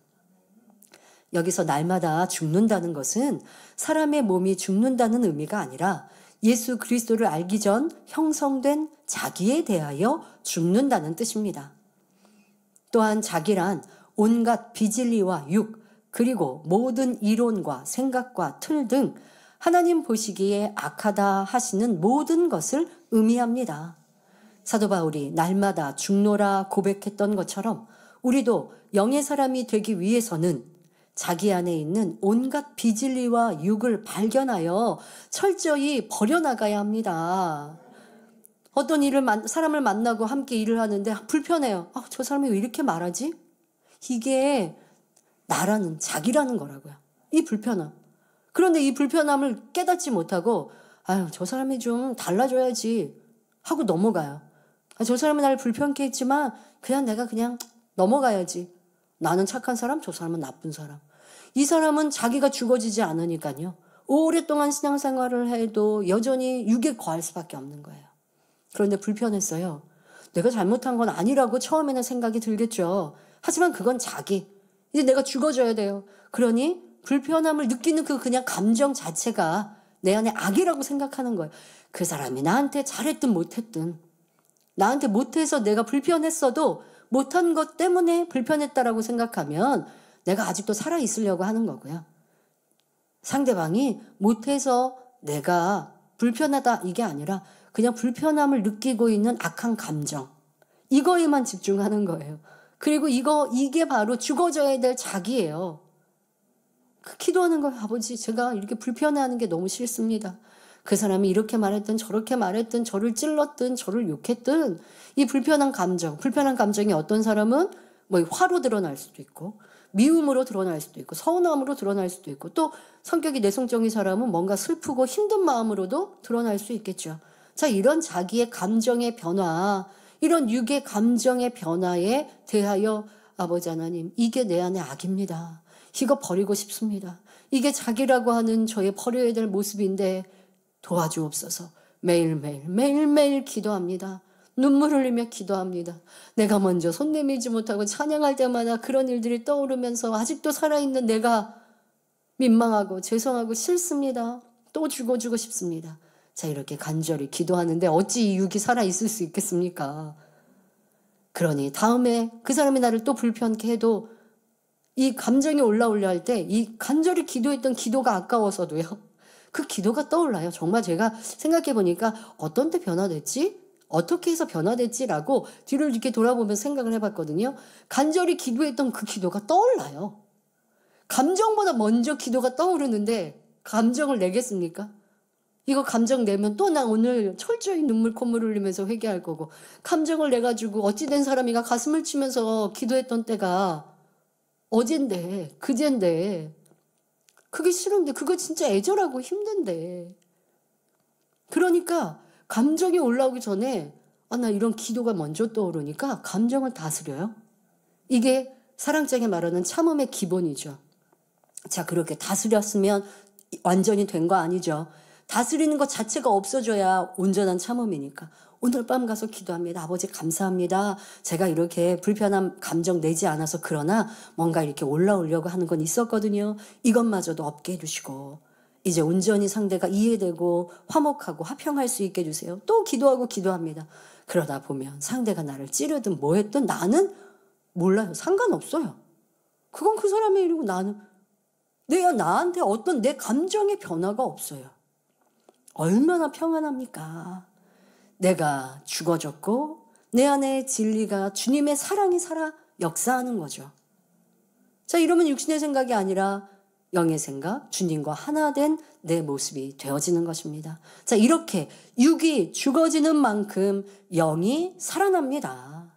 여기서 날마다 죽는다는 것은 사람의 몸이 죽는다는 의미가 아니라 예수 그리스도를 알기 전 형성된 자기에 대하여 죽는다는 뜻입니다. 또한 자기란 온갖 비진리와 육, 그리고 모든 이론과 생각과 틀 등 하나님 보시기에 악하다 하시는 모든 것을 의미합니다. 사도 바울이 날마다 죽노라 고백했던 것처럼 우리도 영의 사람이 되기 위해서는 자기 안에 있는 온갖 비진리와 육을 발견하여 철저히 버려나가야 합니다. 어떤 사람을 만나고 함께 일을 하는데 불편해요. 저 사람이 왜 이렇게 말하지? 이게 자기라는 거라고요. 이 불편함. 그런데 이 불편함을 깨닫지 못하고 저 사람이 좀 달라져야지 하고 넘어가요. 저 사람은 나를 불편케 했지만 내가 넘어가야지. 나는 착한 사람, 저 사람은 나쁜 사람. 이 사람은 자기가 죽어지지 않으니까요. 오랫동안 신앙생활을 해도 여전히 육에 거할 수밖에 없는 거예요. 그런데 불편했어요. 내가 잘못한 건 아니라고 처음에는 생각이 들겠죠. 하지만 그건 이제 내가 죽어져야 돼요. 그러니 불편함을 느끼는 그냥 감정 자체가 내 안에 악이라고 생각하는 거예요. 그 사람이 나한테 잘했든 못했든 나한테 못해서 내가 불편했어도 못한 것 때문에 불편했다라고 생각하면 내가 아직도 살아있으려고 하는 거고요. 상대방이 못해서 내가 불편하다 이게 아니라 그냥 불편함을 느끼고 있는 악한 감정, 이거에만 집중하는 거예요. 그리고 이게 바로 죽어져야 될 자기예요. 기도하는 거예요. 아버지, 제가 이렇게 불편해하는 게 너무 싫습니다. 그 사람이 이렇게 말했든 저렇게 말했든 저를 찔렀든 저를 욕했든 이 불편한 감정이 어떤 사람은 뭐 화로 드러날 수도 있고 미움으로 드러날 수도 있고 서운함으로 드러날 수도 있고 또 성격이 내성적인 사람은 뭔가 슬프고 힘든 마음으로도 드러날 수 있겠죠. 자, 이런 자기의 감정의 변화, 이런 육의 감정의 변화에 대하여 아버지 하나님, 이게 내 안의 악입니다. 이거 버리고 싶습니다. 이게 자기라고 하는 저의 버려야 될 모습인데 도와주옵소서. 매일매일 기도합니다. 눈물 흘리며 기도합니다. 내가 먼저 손 내밀지 못하고 찬양할 때마다 그런 일들이 떠오르면서 아직도 살아있는 내가 민망하고 죄송하고 싫습니다. 또 죽어주고 싶습니다. 자, 이렇게 간절히 기도하는데 어찌 이 육이 살아있을 수 있겠습니까? 그러니 다음에 그 사람이 나를 또 불편케 해도 이 감정이 올라오려 할 때 이 간절히 기도했던 기도가 아까워서도요. 그 기도가 떠올라요. 정말 제가 생각해 보니까 어떤 때 변화됐지? 어떻게 해서 변화됐지라고 뒤를 이렇게 돌아보면서 생각을 해봤거든요. 간절히 기도했던 그 기도가 떠올라요. 감정보다 먼저 기도가 떠오르는데 감정을 내겠습니까? 이거 감정 내면 또 나 오늘 철저히 눈물 콧물 흘리면서 회개할 거고 감정을 내가지고 어찌된 사람이가 가슴을 치면서 기도했던 때가 어젠데 그젠데 그게 싫은데 그거 진짜 애절하고 힘든데 그러니까 감정이 올라오기 전에 나 이런 기도가 먼저 떠오르니까 감정을 다스려요. 이게 사랑장에 말하는 참음의 기본이죠. 자, 그렇게 다스렸으면 완전히 된 거 아니죠. 다스리는 것 자체가 없어져야 온전한 참음이니까 오늘 밤 가서 기도합니다. 아버지 감사합니다. 제가 이렇게 불편한 감정 내지 않아서 그러나 뭔가 이렇게 올라오려고 하는 건 있었거든요. 이것마저도 없게 해주시고 이제 온전히 상대가 이해되고 화목하고 화평할 수 있게 해주세요. 또 기도하고 기도합니다. 그러다 보면 상대가 나를 찌르든 뭐 했든 나는 몰라요. 상관없어요. 그건 그 사람의 일이고 나는 나한테 어떤 내 감정의 변화가 없어요. 얼마나 평안합니까? 내가 죽어졌고 내 안에 진리가 주님의 사랑이 살아 역사하는 거죠. 자, 이러면 육신의 생각이 아니라 영의 생각, 주님과 하나 된 내 모습이 되어지는 것입니다. 자, 이렇게 육이 죽어지는 만큼 영이 살아납니다.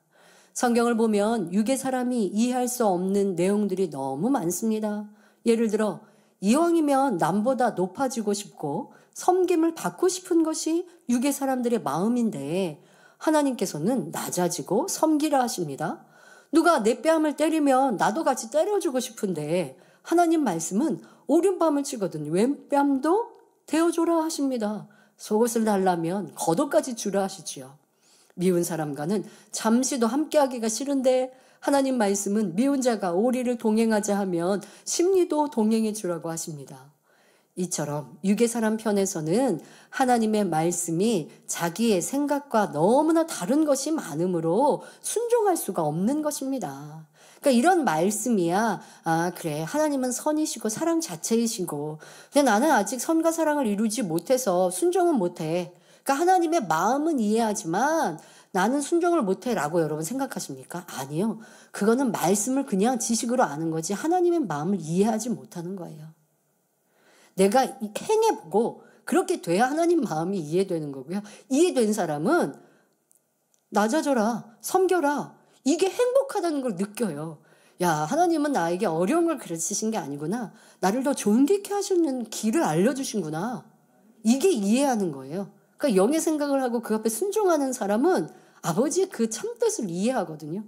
성경을 보면 육의 사람이 이해할 수 없는 내용들이 너무 많습니다. 예를 들어 이왕이면 남보다 높아지고 싶고 섬김을 받고 싶은 것이 육의 사람들의 마음인데 하나님께서는 낮아지고 섬기라 하십니다. 누가 내 뺨을 때리면 나도 같이 때려주고 싶은데 하나님 말씀은 오른밤을 치거든 왼뺨도 대어줘라 하십니다. 속옷을 달라면 겉옷까지 주라 하시지요. 미운 사람과는 잠시도 함께하기가 싫은데 하나님 말씀은 미운 자가 오리를 동행하자 하면 심리도 동행해 주라고 하십니다. 이처럼 육의 사람 편에서는 하나님의 말씀이 자기의 생각과 너무나 다른 것이 많으므로 순종할 수가 없는 것입니다. 그러니까 이런 말씀이야, 그래, 하나님은 선이시고 사랑 자체이시고, 근데 나는 아직 선과 사랑을 이루지 못해서 순종은 못해. 그러니까 하나님의 마음은 이해하지만 나는 순종을 못해라고 여러분 생각하십니까? 아니요. 그거는 말씀을 그냥 지식으로 아는 거지 하나님의 마음을 이해하지 못하는 거예요. 내가 행해보고 그렇게 돼야 하나님 마음이 이해되는 거고요. 이해된 사람은 낮아져라, 섬겨라. 이게 행복하다는 걸 느껴요. 야, 하나님은 나에게 어려운 걸 가르치신 게 아니구나. 나를 더 존귀케 하시는 길을 알려주신구나. 이게 이해하는 거예요. 그러니까 영의 생각을 하고 그 앞에 순종하는 사람은 아버지의 그 참뜻을 이해하거든요.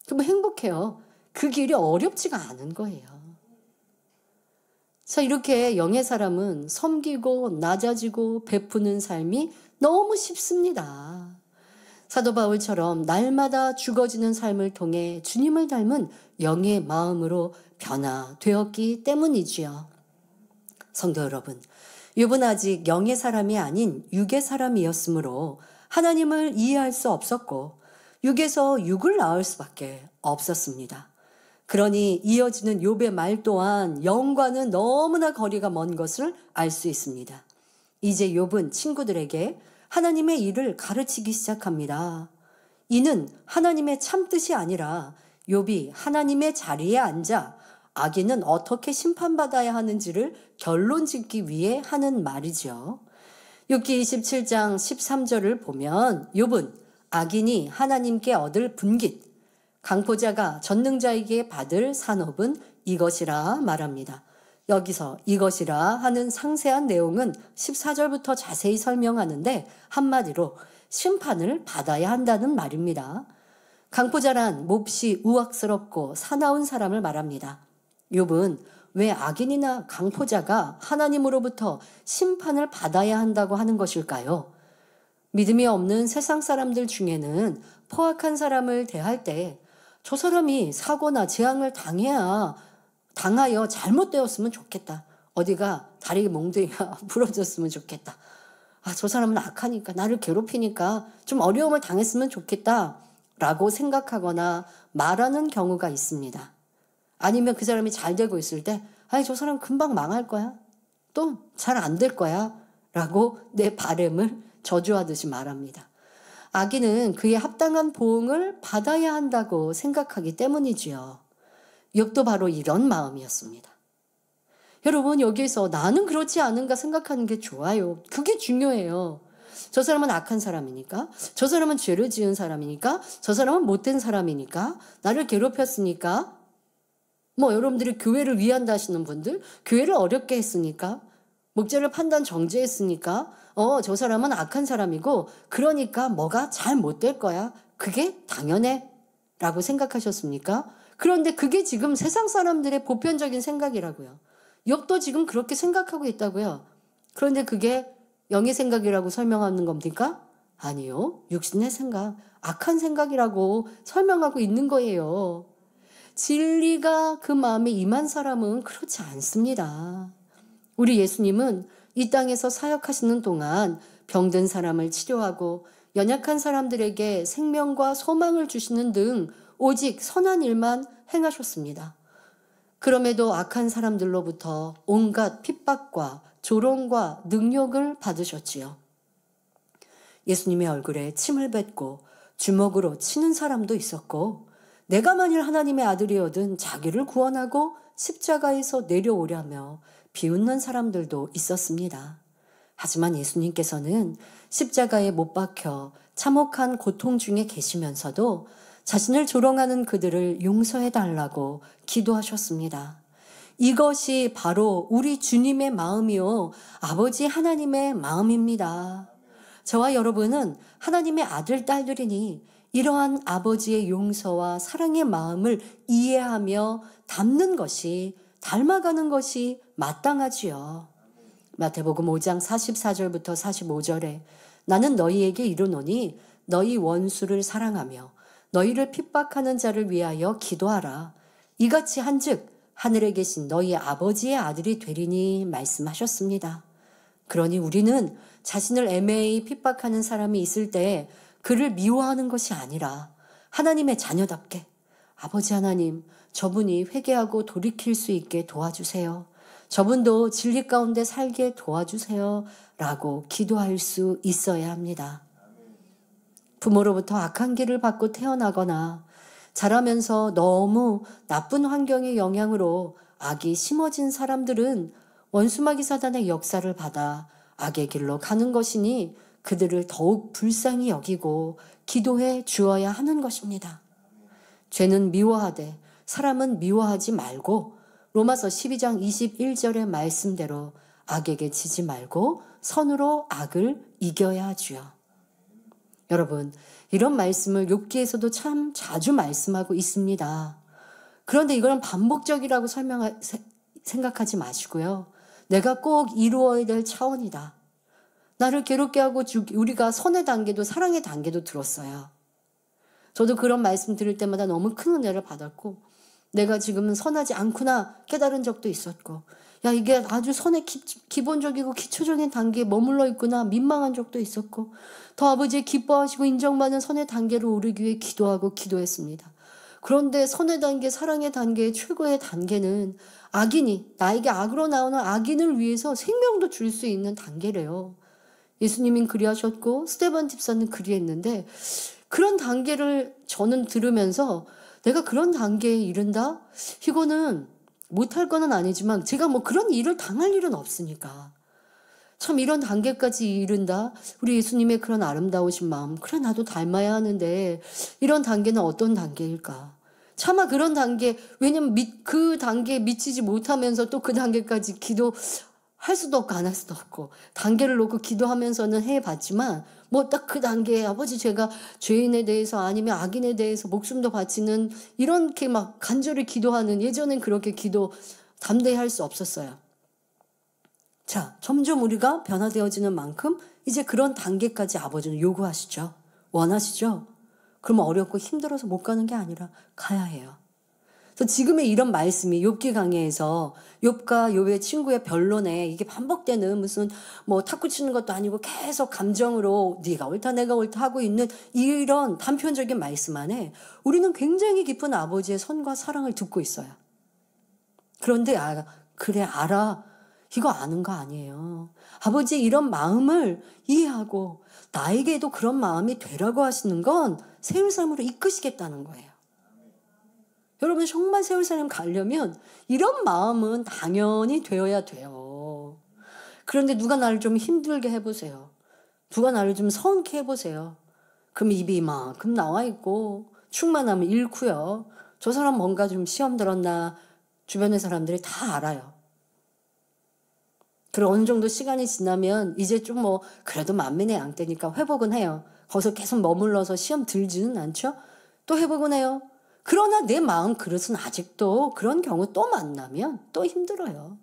그러면 행복해요. 그 길이 어렵지가 않은 거예요. 자, 이렇게 영의 사람은 섬기고 낮아지고 베푸는 삶이 너무 쉽습니다. 사도 바울처럼 날마다 죽어지는 삶을 통해 주님을 닮은 영의 마음으로 변화되었기 때문이지요. 성도 여러분, 욥은 아직 영의 사람이 아닌 육의 사람이었으므로 하나님을 이해할 수 없었고 육에서 육을 낳을 수밖에 없었습니다. 그러니 이어지는 욥의 말 또한 영과는 너무나 거리가 먼 것을 알 수 있습니다. 이제 욥은 친구들에게 하나님의 일을 가르치기 시작합니다. 이는 하나님의 참뜻이 아니라 욥이 하나님의 자리에 앉아 악인은 어떻게 심판받아야 하는지를 결론 짓기 위해 하는 말이죠. 욥기 27장 13절을 보면 욥은 악인이 하나님께 얻을 분깃, 강포자가 전능자에게 받을 산업은 이것이라 말합니다. 여기서 이것이라 하는 상세한 내용은 14절부터 자세히 설명하는데 한마디로 심판을 받아야 한다는 말입니다. 강포자란 몹시 우악스럽고 사나운 사람을 말합니다. 욥은 왜 악인이나 강포자가 하나님으로부터 심판을 받아야 한다고 하는 것일까요? 믿음이 없는 세상 사람들 중에는 포악한 사람을 대할 때 저 사람이 사고나 재앙을 당하여 잘못되었으면 좋겠다. 어디가 다리 몽둥이가 부러졌으면 좋겠다. 저 사람은 악하니까 나를 괴롭히니까 좀 어려움을 당했으면 좋겠다 라고 생각하거나 말하는 경우가 있습니다. 아니면 그 사람이 잘 되고 있을 때 저 사람 금방 망할 거야. 또 잘 안 될 거야 라고 내 바람을 저주하듯이 말합니다. 악인은 그에 합당한 보응을 받아야 한다고 생각하기 때문이지요. 욥도 바로 이런 마음이었습니다. 여러분, 여기에서 나는 그렇지 않은가 생각하는 게 좋아요. 그게 중요해요. 저 사람은 악한 사람이니까, 저 사람은 죄를 지은 사람이니까, 저 사람은 못된 사람이니까, 나를 괴롭혔으니까, 여러분들이 교회를 위한다 하시는 분들, 교회를 어렵게 했으니까, 목자를 판단 정죄했으니까, 저 사람은 악한 사람이고, 그러니까 뭐가 잘 못 될 거야. 그게 당연해. 라고 생각하셨습니까? 그런데 그게 지금 세상 사람들의 보편적인 생각이라고요. 욥도 지금 그렇게 생각하고 있다고요. 그런데 그게 영의 생각이라고 설명하는 겁니까? 아니요. 육신의 생각, 악한 생각이라고 설명하고 있는 거예요. 진리가 그 마음에 임한 사람은 그렇지 않습니다. 우리 예수님은 이 땅에서 사역하시는 동안 병든 사람을 치료하고 연약한 사람들에게 생명과 소망을 주시는 등 오직 선한 일만 행하셨습니다. 그럼에도 악한 사람들로부터 온갖 핍박과 조롱과 능욕을 받으셨지요. 예수님의 얼굴에 침을 뱉고 주먹으로 치는 사람도 있었고, 내가 만일 하나님의 아들이어든 자기를 구원하고 십자가에서 내려오려며 비웃는 사람들도 있었습니다. 하지만 예수님께서는 십자가에 못 박혀 참혹한 고통 중에 계시면서도 자신을 조롱하는 그들을 용서해 달라고 기도하셨습니다. 이것이 바로 우리 주님의 마음이요, 아버지 하나님의 마음입니다. 저와 여러분은 하나님의 아들, 딸들이니 이러한 아버지의 용서와 사랑의 마음을 이해하며 닮아가는 것이 마땅하지요. 마태복음 5장 44절부터 45절에 나는 너희에게 이르노니 너희 원수를 사랑하며 너희를 핍박하는 자를 위하여 기도하라. 이같이 한즉 하늘에 계신 너희 아버지의 아들이 되리니 말씀하셨습니다. 그러니 우리는 자신을 애매히 핍박하는 사람이 있을 때 그를 미워하는 것이 아니라 하나님의 자녀답게 아버지 하나님, 저분이 회개하고 돌이킬 수 있게 도와주세요. 저분도 진리 가운데 살게 도와주세요. 라고 기도할 수 있어야 합니다. 부모로부터 악한 길을 받고 태어나거나 자라면서 너무 나쁜 환경의 영향으로 악이 심어진 사람들은 원수마귀 사단의 역사를 받아 악의 길로 가는 것이니 그들을 더욱 불쌍히 여기고 기도해 주어야 하는 것입니다. 죄는 미워하되 사람은 미워하지 말고 로마서 12장 21절의 말씀대로 악에게 지지 말고 선으로 악을 이겨야 하지요. 여러분, 이런 말씀을 욥기에서도 참 자주 말씀하고 있습니다. 그런데 이건 반복적이라고 생각하지 마시고요. 내가 꼭 이루어야 될 차원이다. 나를 괴롭게 하고 우리가 선의 단계도 사랑의 단계도 들었어요. 저도 그런 말씀 들을 때마다 너무 큰 은혜를 받았고 내가 지금은 선하지 않구나 깨달은 적도 있었고 이게 아주 선의 기본적이고 기초적인 단계에 머물러 있구나 민망한 적도 있었고 더 아버지의 기뻐하시고 인정받는 선의 단계로 오르기 위해 기도했습니다. 그런데 선의 단계, 사랑의 단계의 최고의 단계는 악인이 나에게 악으로 나오는 악인을 위해서 생명도 줄 수 있는 단계래요. 예수님이 그리하셨고 스데반 집사는 그리했는데 그런 단계를 저는 들으면서 내가 그런 단계에 이른다? 이거는 못할 거는 아니지만 제가 뭐 그런 일을 당할 일은 없으니까. 참 이런 단계까지 이른다? 우리 예수님의 그런 아름다우신 마음, 그래 나도 닮아야 하는데 이런 단계는 어떤 단계일까? 차마 그런 단계, 왜냐면 그 단계에 미치지 못하면서 또 그 단계까지 기도할 수도 없고 안 할 수도 없고 단계를 놓고 기도하면서는 해봤지만 뭐 딱 그 단계에 아버지 제가 죄인에 대해서 아니면 악인에 대해서 목숨도 바치는 이렇게 막 간절히 기도하는 예전엔 그렇게 기도 담대히 할 수 없었어요. 자, 점점 우리가 변화되어지는 만큼 이제 그런 단계까지 아버지는 요구하시죠. 원하시죠. 그러면 어렵고 힘들어서 못 가는 게 아니라 가야 해요. 그래서 지금의 이런 말씀이 욥기 강해에서 욥과 욥의 친구의 변론에 이게 반복되는 무슨 뭐 탁구 치는 것도 아니고 계속 감정으로 네가 옳다 내가 옳다 하고 있는 이런 단편적인 말씀 안에 우리는 굉장히 깊은 아버지의 선과 사랑을 듣고 있어요. 그런데 그래 알아. 이거 아는 거 아니에요. 아버지의 이런 마음을 이해하고 나에게도 그런 마음이 되라고 하시는 건 새울 삶으로 이끄시겠다는 거예요. 여러분 정말 새울 삶 가려면 이런 마음은 당연히 되어야 돼요. 그런데 누가 나를 좀 힘들게 해보세요. 누가 나를 좀 서운케 해보세요. 그럼 입이 이만큼 나와 있고 충만하면 잃고요. 저 사람 뭔가 좀 시험 들었나 주변의 사람들이 다 알아요. 그리고 어느 정도 시간이 지나면 이제 좀 뭐 그래도 만민의 양떼니까 회복은 해요. 거기서 계속 머물러서 시험 들지는 않죠. 또 회복은 해요. 그러나 내 마음 그릇은 아직도 그런 경우 또 만나면 또 힘들어요.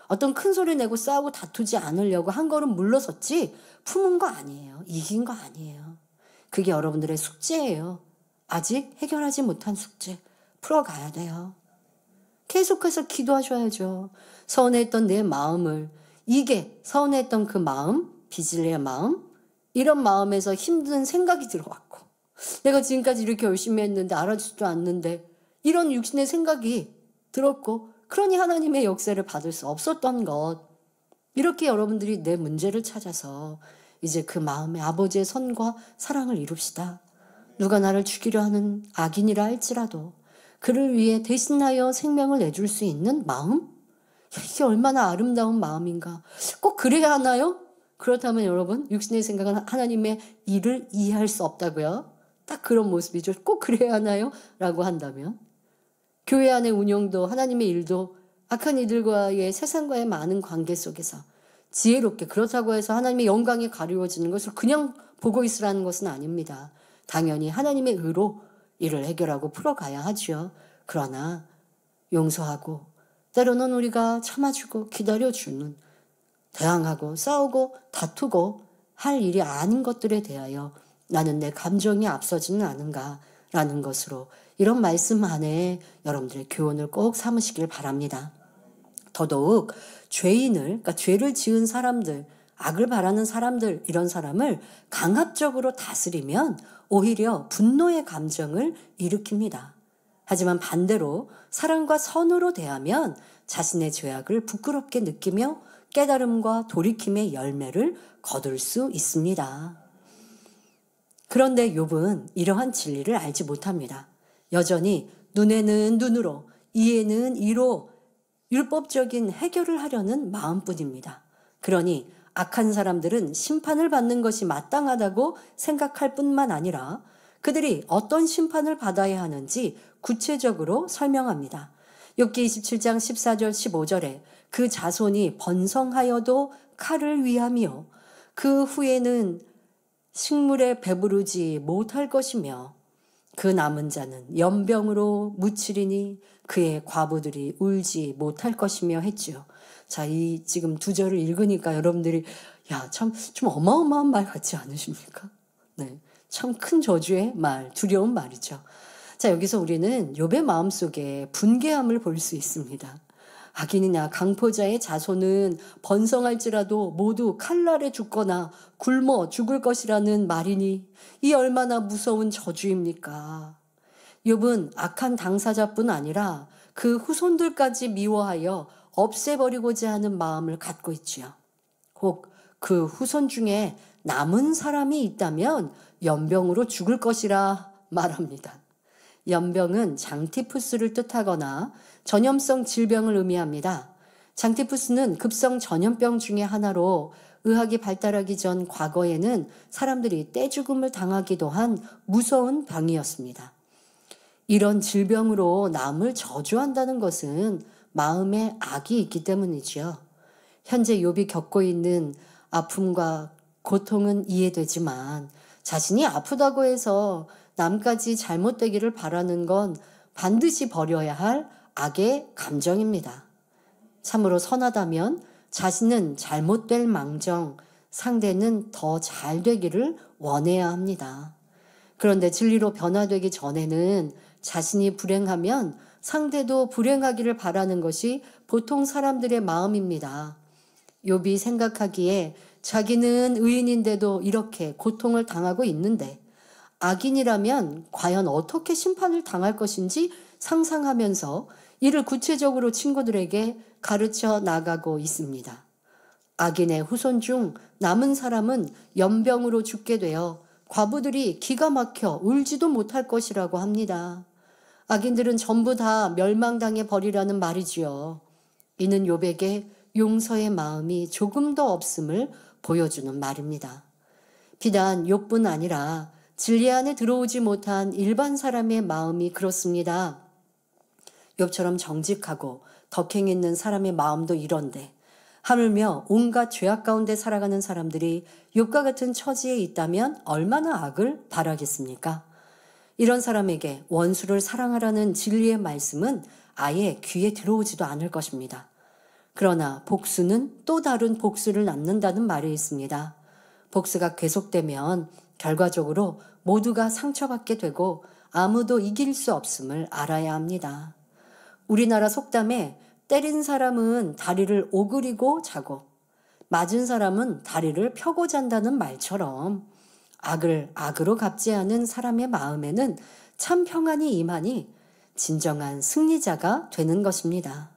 어떤 큰 소리 내고 싸우고 다투지 않으려고 한 걸음 물러섰지 품은 거 아니에요. 이긴 거 아니에요. 그게 여러분들의 숙제예요. 아직 해결하지 못한 숙제 풀어가야 돼요. 계속해서 기도하셔야죠. 서운했던 내 마음을 이게 서운했던 그 마음, 비질레의 마음 이런 마음에서 힘든 생각이 들어왔고 내가 지금까지 이렇게 열심히 했는데 알아주지도 않는데 이런 육신의 생각이 들었고 그러니 하나님의 역사를 받을 수 없었던 것 이렇게 여러분들이 내 문제를 찾아서 이제 그 마음에 아버지의 선과 사랑을 이룹시다. 누가 나를 죽이려 하는 악인이라 할지라도 그를 위해 대신하여 생명을 내줄 수 있는 마음? 이게 얼마나 아름다운 마음인가. 꼭 그래야 하나요? 그렇다면 여러분 육신의 생각은 하나님의 일을 이해할 수 없다고요. 딱 그런 모습이죠. 꼭 그래야 하나요? 라고 한다면 교회 안의 운영도 하나님의 일도 악한 이들과의 세상과의 많은 관계 속에서 지혜롭게 그렇다고 해서 하나님의 영광이 가리워지는 것을 그냥 보고 있으라는 것은 아닙니다. 당연히 하나님의 의로 이를 해결하고 풀어가야 하죠. 그러나 용서하고 때로는 우리가 참아주고 기다려주는 대항하고 싸우고 다투고 할 일이 아닌 것들에 대하여 나는 내 감정이 앞서지는 않은가라는 것으로 이런 말씀 안에 여러분들의 교훈을 꼭 삼으시길 바랍니다. 더더욱 죄인을 그러니까 죄를 지은 사람들 악을 바라는 사람들 이런 사람을 강압적으로 다스리면 오히려 분노의 감정을 일으킵니다. 하지만 반대로 사랑과 선으로 대하면 자신의 죄악을 부끄럽게 느끼며 깨달음과 돌이킴의 열매를 거둘 수 있습니다. 그런데 욥은 이러한 진리를 알지 못합니다. 여전히 눈에는 눈으로, 이에는 이로 율법적인 해결을 하려는 마음뿐입니다. 그러니 악한 사람들은 심판을 받는 것이 마땅하다고 생각할 뿐만 아니라 그들이 어떤 심판을 받아야 하는지 구체적으로 설명합니다. 욥기 27장 14절 15절에 그 자손이 번성하여도 칼을 위하며 그 후에는 식물에 배부르지 못할 것이며 그 남은 자는 연병으로 묻히리니 그의 과부들이 울지 못할 것이며 했지요. 자, 이 지금 두 절을 읽으니까 여러분들이 참 좀 어마어마한 말 같지 않으십니까? 네, 참 큰 저주의 말, 두려운 말이죠. 자, 여기서 우리는 욥의 마음속에 분개함을 볼 수 있습니다. 악인이나 강포자의 자손은 번성할지라도 모두 칼날에 죽거나 굶어 죽을 것이라는 말이니 이 얼마나 무서운 저주입니까? 욥은 악한 당사자뿐 아니라 그 후손들까지 미워하여 없애버리고자 하는 마음을 갖고 있지요. 혹 그 후손 중에 남은 사람이 있다면 연병으로 죽을 것이라 말합니다. 연병은 장티푸스를 뜻하거나 전염성 질병을 의미합니다. 장티푸스는 급성 전염병 중의 하나로 의학이 발달하기 전 과거에는 사람들이 떼죽음을 당하기도 한 무서운 병이었습니다. 이런 질병으로 남을 저주한다는 것은 마음에 악이 있기 때문이지요. 현재 욥이 겪고 있는 아픔과 고통은 이해되지만 자신이 아프다고 해서 남까지 잘못되기를 바라는 건 반드시 버려야 할 악의 감정입니다. 참으로 선하다면 자신은 잘못될 망정 상대는 더 잘 되기를 원해야 합니다. 그런데 진리로 변화되기 전에는 자신이 불행하면 상대도 불행하기를 바라는 것이 보통 사람들의 마음입니다. 욥이 생각하기에 자기는 의인인데도 이렇게 고통을 당하고 있는데 악인이라면 과연 어떻게 심판을 당할 것인지 상상하면서 이를 구체적으로 친구들에게 가르쳐 나가고 있습니다. 악인의 후손 중 남은 사람은 연병으로 죽게 되어 과부들이 기가 막혀 울지도 못할 것이라고 합니다. 악인들은 전부 다 멸망당해 버리라는 말이지요. 이는 욥에게 용서의 마음이 조금 더 없음을 보여주는 말입니다. 비단 욥뿐 아니라 진리 안에 들어오지 못한 일반 사람의 마음이 그렇습니다. 욥처럼 정직하고 덕행 있는 사람의 마음도 이런데 하물며 온갖 죄악 가운데 살아가는 사람들이 욥과 같은 처지에 있다면 얼마나 악을 바라겠습니까? 이런 사람에게 원수를 사랑하라는 진리의 말씀은 아예 귀에 들어오지도 않을 것입니다. 그러나 복수는 또 다른 복수를 낳는다는 말이 있습니다. 복수가 계속되면 결과적으로 모두가 상처받게 되고 아무도 이길 수 없음을 알아야 합니다. 우리나라 속담에 때린 사람은 다리를 오그리고 자고 맞은 사람은 다리를 펴고 잔다는 말처럼 악을 악으로 갚지 않은 사람의 마음에는 참 평안이 임하니 진정한 승리자가 되는 것입니다.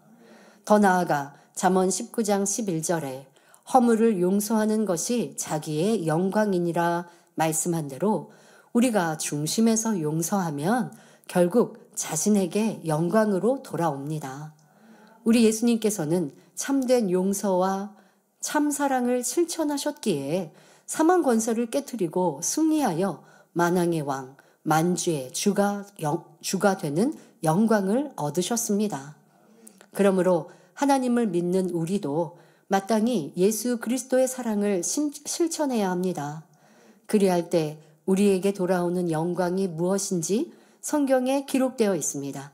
더 나아가 잠언 19장 11절에 허물을 용서하는 것이 자기의 영광이니라 말씀한 대로 우리가 중심에서 용서하면 결국 자신에게 영광으로 돌아옵니다. 우리 예수님께서는 참된 용서와 참사랑을 실천하셨기에 사망 권세를 깨트리고 승리하여 만왕의 왕, 만주의 주가 되는 영광을 얻으셨습니다. 그러므로 하나님을 믿는 우리도 마땅히 예수 그리스도의 사랑을 실천해야 합니다. 그리할 때 우리에게 돌아오는 영광이 무엇인지 성경에 기록되어 있습니다.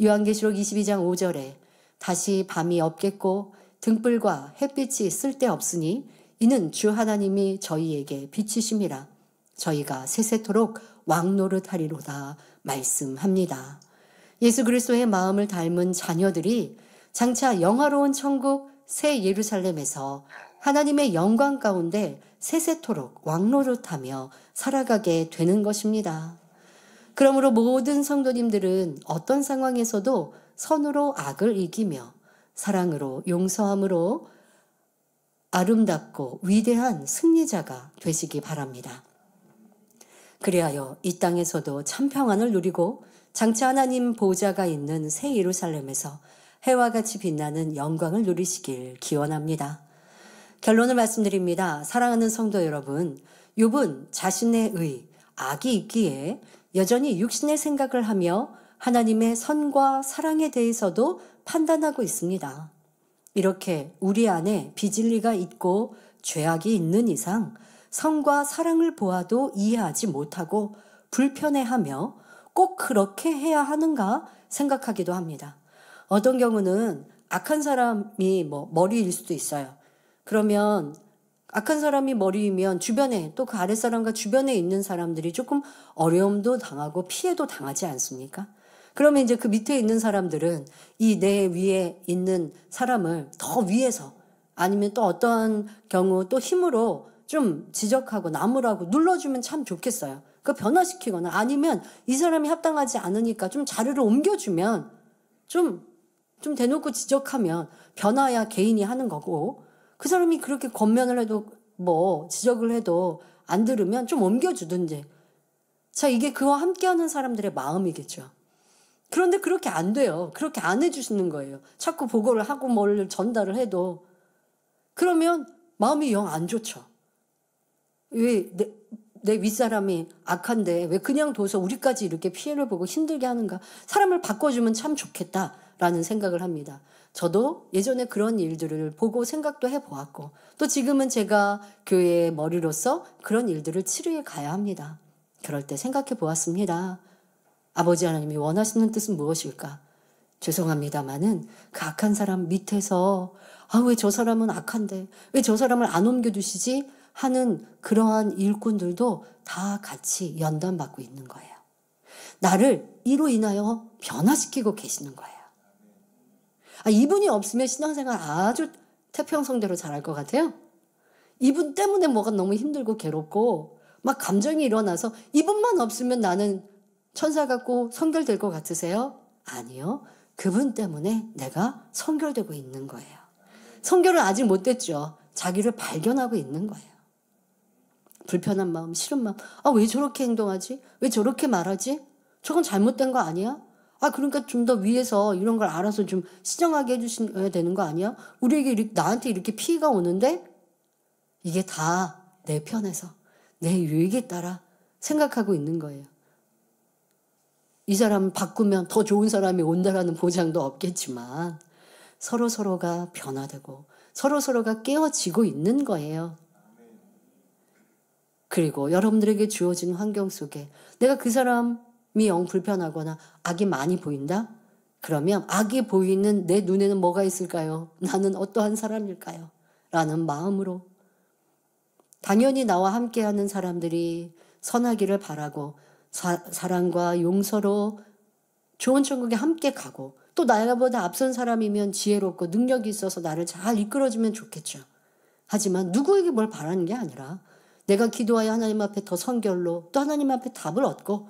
요한계시록 22장 5절에 다시 밤이 없겠고 등불과 햇빛이 쓸데없으니 이는 주 하나님이 저희에게 비치심이라 저희가 세세토록 왕노릇하리로다 말씀합니다. 예수 그리스도의 마음을 닮은 자녀들이 장차 영화로운 천국 새 예루살렘에서 하나님의 영광 가운데 세세토록 왕노릇하며 살아가게 되는 것입니다. 그러므로 모든 성도님들은 어떤 상황에서도 선으로 악을 이기며 사랑으로 용서함으로 아름답고 위대한 승리자가 되시기 바랍니다. 그리하여 이 땅에서도 참 평안을 누리고 장차 하나님 보좌가 있는 새 예루살렘에서 해와 같이 빛나는 영광을 누리시길 기원합니다. 결론을 말씀드립니다. 사랑하는 성도 여러분, 욥은 자신의 악이 있기에 여전히 육신의 생각을 하며 하나님의 선과 사랑에 대해서도 판단하고 있습니다. 이렇게 우리 안에 비진리가 있고 죄악이 있는 이상 선과 사랑을 보아도 이해하지 못하고 불편해하며 꼭 그렇게 해야 하는가 생각하기도 합니다. 어떤 경우는 악한 사람이 머리일 수도 있어요. 그러면 악한 사람이 머리이면 주변에 또 그 아랫사람과 주변에 있는 사람들이 조금 어려움도 당하고 피해도 당하지 않습니까? 그러면 이제 그 밑에 있는 사람들은 이 내 위에 있는 사람을 더 위에서 아니면 또 어떠한 경우 또 힘으로 좀 지적하고 나무라고 눌러주면 참 좋겠어요. 그 변화시키거나 아니면 이 사람이 합당하지 않으니까 좀 자리를 옮겨주면 좀 대놓고 지적하면 변화야 개인이 하는 거고 그 사람이 그렇게 권면을 해도 뭐 지적을 해도 안 들으면 좀 옮겨주든지. 자, 이게 그와 함께하는 사람들의 마음이겠죠. 그런데 그렇게 안 돼요. 그렇게 안 해주시는 거예요. 자꾸 보고를 하고 뭘 전달을 해도. 그러면 마음이 영 안 좋죠. 왜 내 윗사람이 악한데 왜 그냥 둬서 우리까지 이렇게 피해를 보고 힘들게 하는가. 사람을 바꿔주면 참 좋겠다라는 생각을 합니다. 저도 예전에 그런 일들을 보고 생각도 해보았고 또 지금은 제가 교회의 머리로서 그런 일들을 치료해 가야 합니다. 그럴 때 생각해 보았습니다. 아버지 하나님이 원하시는 뜻은 무엇일까? 죄송합니다마는 그 악한 사람 밑에서 왜 저 사람은 악한데 왜 저 사람을 안 옮겨두시지? 하는 그러한 일꾼들도 다 같이 연단받고 있는 거예요. 나를 이로 인하여 변화시키고 계시는 거예요. 이분이 없으면 신앙생활 아주 태평성대로 잘할 것 같아요. 이분 때문에 뭐가 너무 힘들고 괴롭고 막 감정이 일어나서 이분만 없으면 나는 천사 같고 성결될 것 같으세요? 아니요. 그분 때문에 내가 성결되고 있는 거예요. 성결은 아직 못 됐죠. 자기를 발견하고 있는 거예요. 불편한 마음, 싫은 마음. 왜 저렇게 행동하지? 왜 저렇게 말하지? 저건 잘못된 거 아니야? 그러니까 좀 더 위에서 이런 걸 알아서 좀 시정하게 해주셔야 되는 거 아니야? 우리에게, 나한테 이렇게 피해가 오는데 이게 다 내 편에서 내 유익에 따라 생각하고 있는 거예요. 이 사람 바꾸면 더 좋은 사람이 온다라는 보장도 없겠지만 서로가 변화되고 서로가 깨어지고 있는 거예요. 그리고 여러분들에게 주어진 환경 속에 내가 그 사람이 영 불편하거나 악이 많이 보인다? 그러면 악이 보이는 내 눈에는 뭐가 있을까요? 나는 어떠한 사람일까요? 라는 마음으로 당연히 나와 함께하는 사람들이 선하기를 바라고 사랑과 용서로 좋은 천국에 함께 가고 또 나보다 앞선 사람이면 지혜롭고 능력이 있어서 나를 잘 이끌어주면 좋겠죠. 하지만 누구에게 뭘 바라는 게 아니라 내가 기도하여 하나님 앞에 더 성결로 또 하나님 앞에 답을 얻고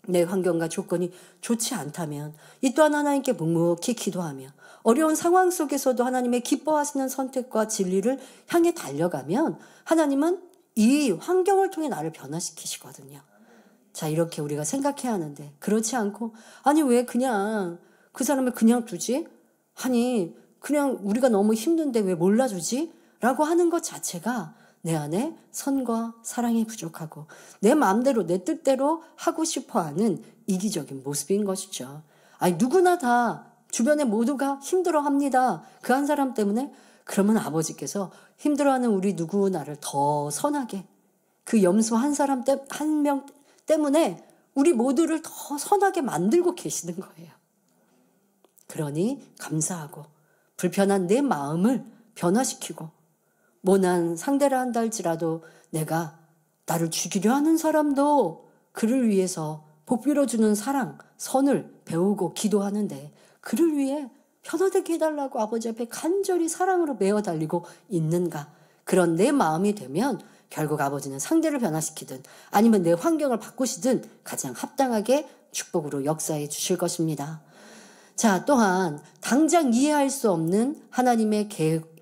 내 환경과 조건이 좋지 않다면 이 또한 하나님께 묵묵히 기도하며 어려운 상황 속에서도 하나님의 기뻐하시는 선택과 진리를 향해 달려가면 하나님은 이 환경을 통해 나를 변화시키시거든요. 자, 이렇게 우리가 생각해야 하는데 그렇지 않고 왜 그냥 그 사람을 그냥 두지? 그냥 우리가 너무 힘든데 왜 몰라주지? 라고 하는 것 자체가 내 안에 선과 사랑이 부족하고 내 마음대로 내 뜻대로 하고 싶어하는 이기적인 모습인 것이죠. 누구나 다 주변에 모두가 힘들어합니다. 그 한 사람 때문에. 그러면 아버지께서 힘들어하는 우리 누구나를 더 선하게 그 염소 한 사람 한 명 때문에 우리 모두를 더 선하게 만들고 계시는 거예요. 그러니 감사하고 불편한 내 마음을 변화시키고 모난 상대를 한다 할지라도 내가 나를 죽이려 하는 사람도 그를 위해서 복빌어주는 사랑, 선을 배우고 기도하는데 그를 위해 변화되게 해달라고 아버지 앞에 간절히 사랑으로 메어 달리고 있는가. 그런 내 마음이 되면 결국 아버지는 상대를 변화시키든 아니면 내 환경을 바꾸시든 가장 합당하게 축복으로 역사해 주실 것입니다. 자, 또한 당장 이해할 수 없는 하나님의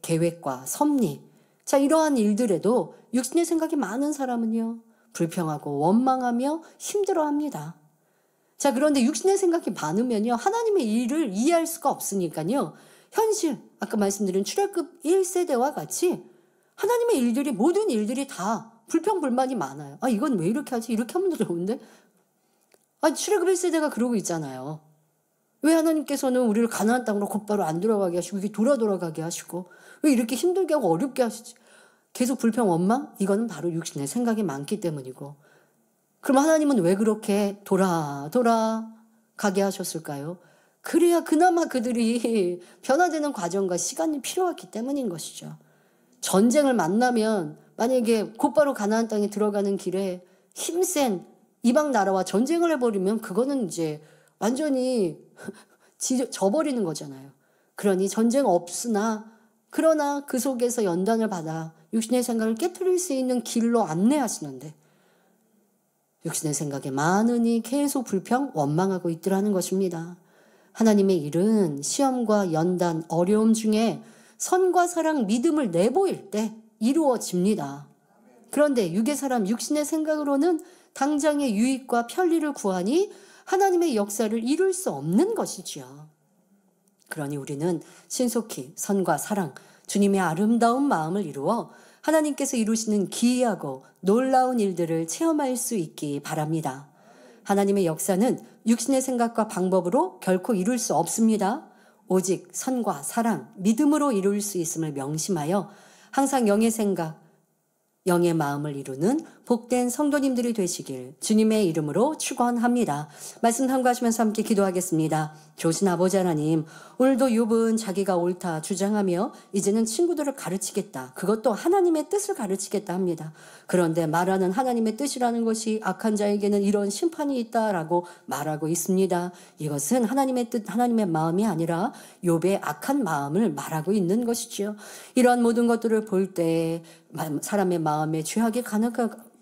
계획과 섭리. 자, 이러한 일들에도 육신의 생각이 많은 사람은요, 불평하고 원망하며 힘들어합니다. 자, 그런데 육신의 생각이 많으면요, 하나님의 일을 이해할 수가 없으니까요, 현실, 아까 말씀드린 출애굽 1세대와 같이 하나님의 일들이, 모든 일들이 다 불평불만이 많아요. 이건 왜 이렇게 하지? 이렇게 하면 더 좋은데? 출애굽 1세대가 그러고 있잖아요. 왜 하나님께서는 우리를 가나안 땅으로 곧바로 안 돌아가게 하시고 이게 돌아가게 하시고 왜 이렇게 힘들게 하고 어렵게 하시지? 계속 불평 원망? 이거는 바로 육신의 생각이 많기 때문이고 그럼 하나님은 왜 그렇게 돌아가게 하셨을까요? 그래야 그나마 그들이 변화되는 과정과 시간이 필요했기 때문인 것이죠. 전쟁을 만나면 만약에 곧바로 가나안 땅에 들어가는 길에 힘센 이방 나라와 전쟁을 해버리면 그거는 이제 완전히 져버리는 거잖아요. 그러니 전쟁 없으나 그러나 그 속에서 연단을 받아 육신의 생각을 깨트릴 수 있는 길로 안내하시는데 육신의 생각에 많으니 계속 불평, 원망하고 있더라는 것입니다. 하나님의 일은 시험과 연단, 어려움 중에 선과 사랑, 믿음을 내보일 때 이루어집니다. 그런데 육의 사람, 육신의 생각으로는 당장의 유익과 편리를 구하니 하나님의 역사를 이룰 수 없는 것이지요. 그러니 우리는 신속히 선과 사랑, 주님의 아름다운 마음을 이루어 하나님께서 이루시는 기이하고 놀라운 일들을 체험할 수 있기 바랍니다. 하나님의 역사는 육신의 생각과 방법으로 결코 이룰 수 없습니다. 오직 선과 사랑, 믿음으로 이룰 수 있음을 명심하여 항상 영의 생각, 영의 마음을 이루는 복된 성도님들이 되시길 주님의 이름으로 축원합니다. 말씀 참고하시면서 함께 기도하겠습니다. 좋으신 아버지 하나님, 오늘도 욥은 자기가 옳다 주장하며 이제는 친구들을 가르치겠다, 그것도 하나님의 뜻을 가르치겠다 합니다. 그런데 말하는 하나님의 뜻이라는 것이 악한 자에게는 이런 심판이 있다라고 말하고 있습니다. 이것은 하나님의 뜻, 하나님의 마음이 아니라 욥의 악한 마음을 말하고 있는 것이죠. 이러한 모든 것들을 볼 때 사람의 마음에 죄악이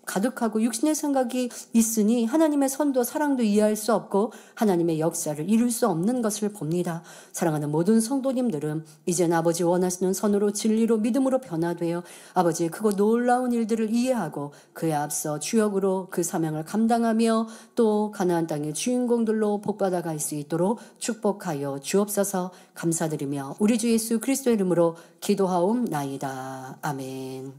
가득하고 육신의 생각이 있으니 하나님의 선도 사랑도 이해할 수 없고 하나님의 역사를 이룰 수 없는 것을 봅니다. 사랑하는 모든 성도님들은 이제는 아버지 원하시는 선으로 진리로 믿음으로 변화되어 아버지의 크고 놀라운 일들을 이해하고 그에 앞서 주역으로 그 사명을 감당하며 또 가나안 땅의 주인공들로 복받아 갈 수 있도록 축복하여 주옵소서. 감사드리며 우리 주 예수 그리스도의 이름으로 기도하옵나이다. 아멘.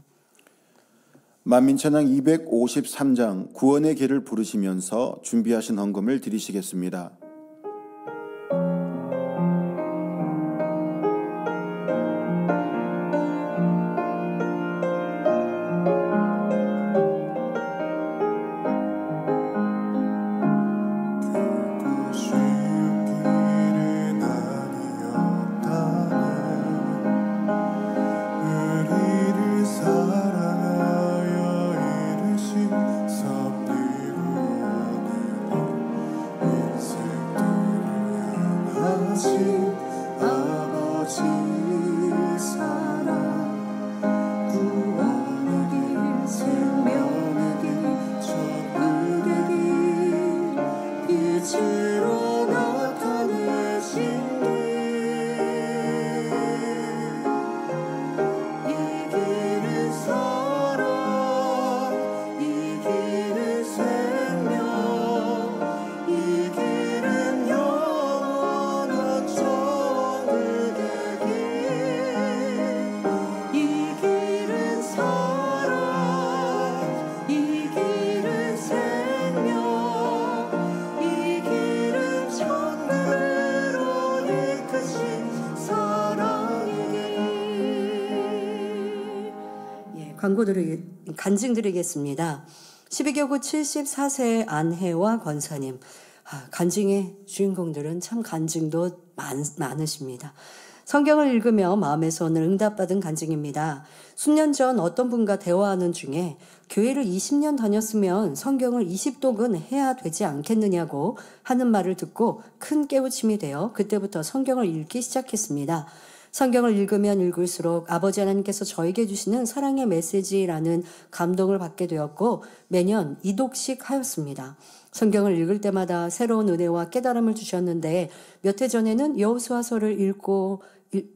만민천왕 253장 구원의 길을 부르시면서 준비하신 헌금을 드리시겠습니다. 간증 드리겠습니다. 12교구 74세 안혜와 권사님. 간증의 주인공들은 참 간증도 많으십니다. 성경을 읽으며 마음의 소원을 응답받은 간증입니다. 수년 전 어떤 분과 대화하는 중에 교회를 20년 다녔으면 성경을 20독은 해야 되지 않겠느냐고 하는 말을 듣고 큰 깨우침이 되어 그때부터 성경을 읽기 시작했습니다. 성경을 읽으면 읽을수록 아버지 하나님께서 저에게 주시는 사랑의 메시지라는 감동을 받게 되었고 매년 2독씩 하였습니다. 성경을 읽을 때마다 새로운 은혜와 깨달음을 주셨는데 몇 해 전에는 여호수아서를 읽고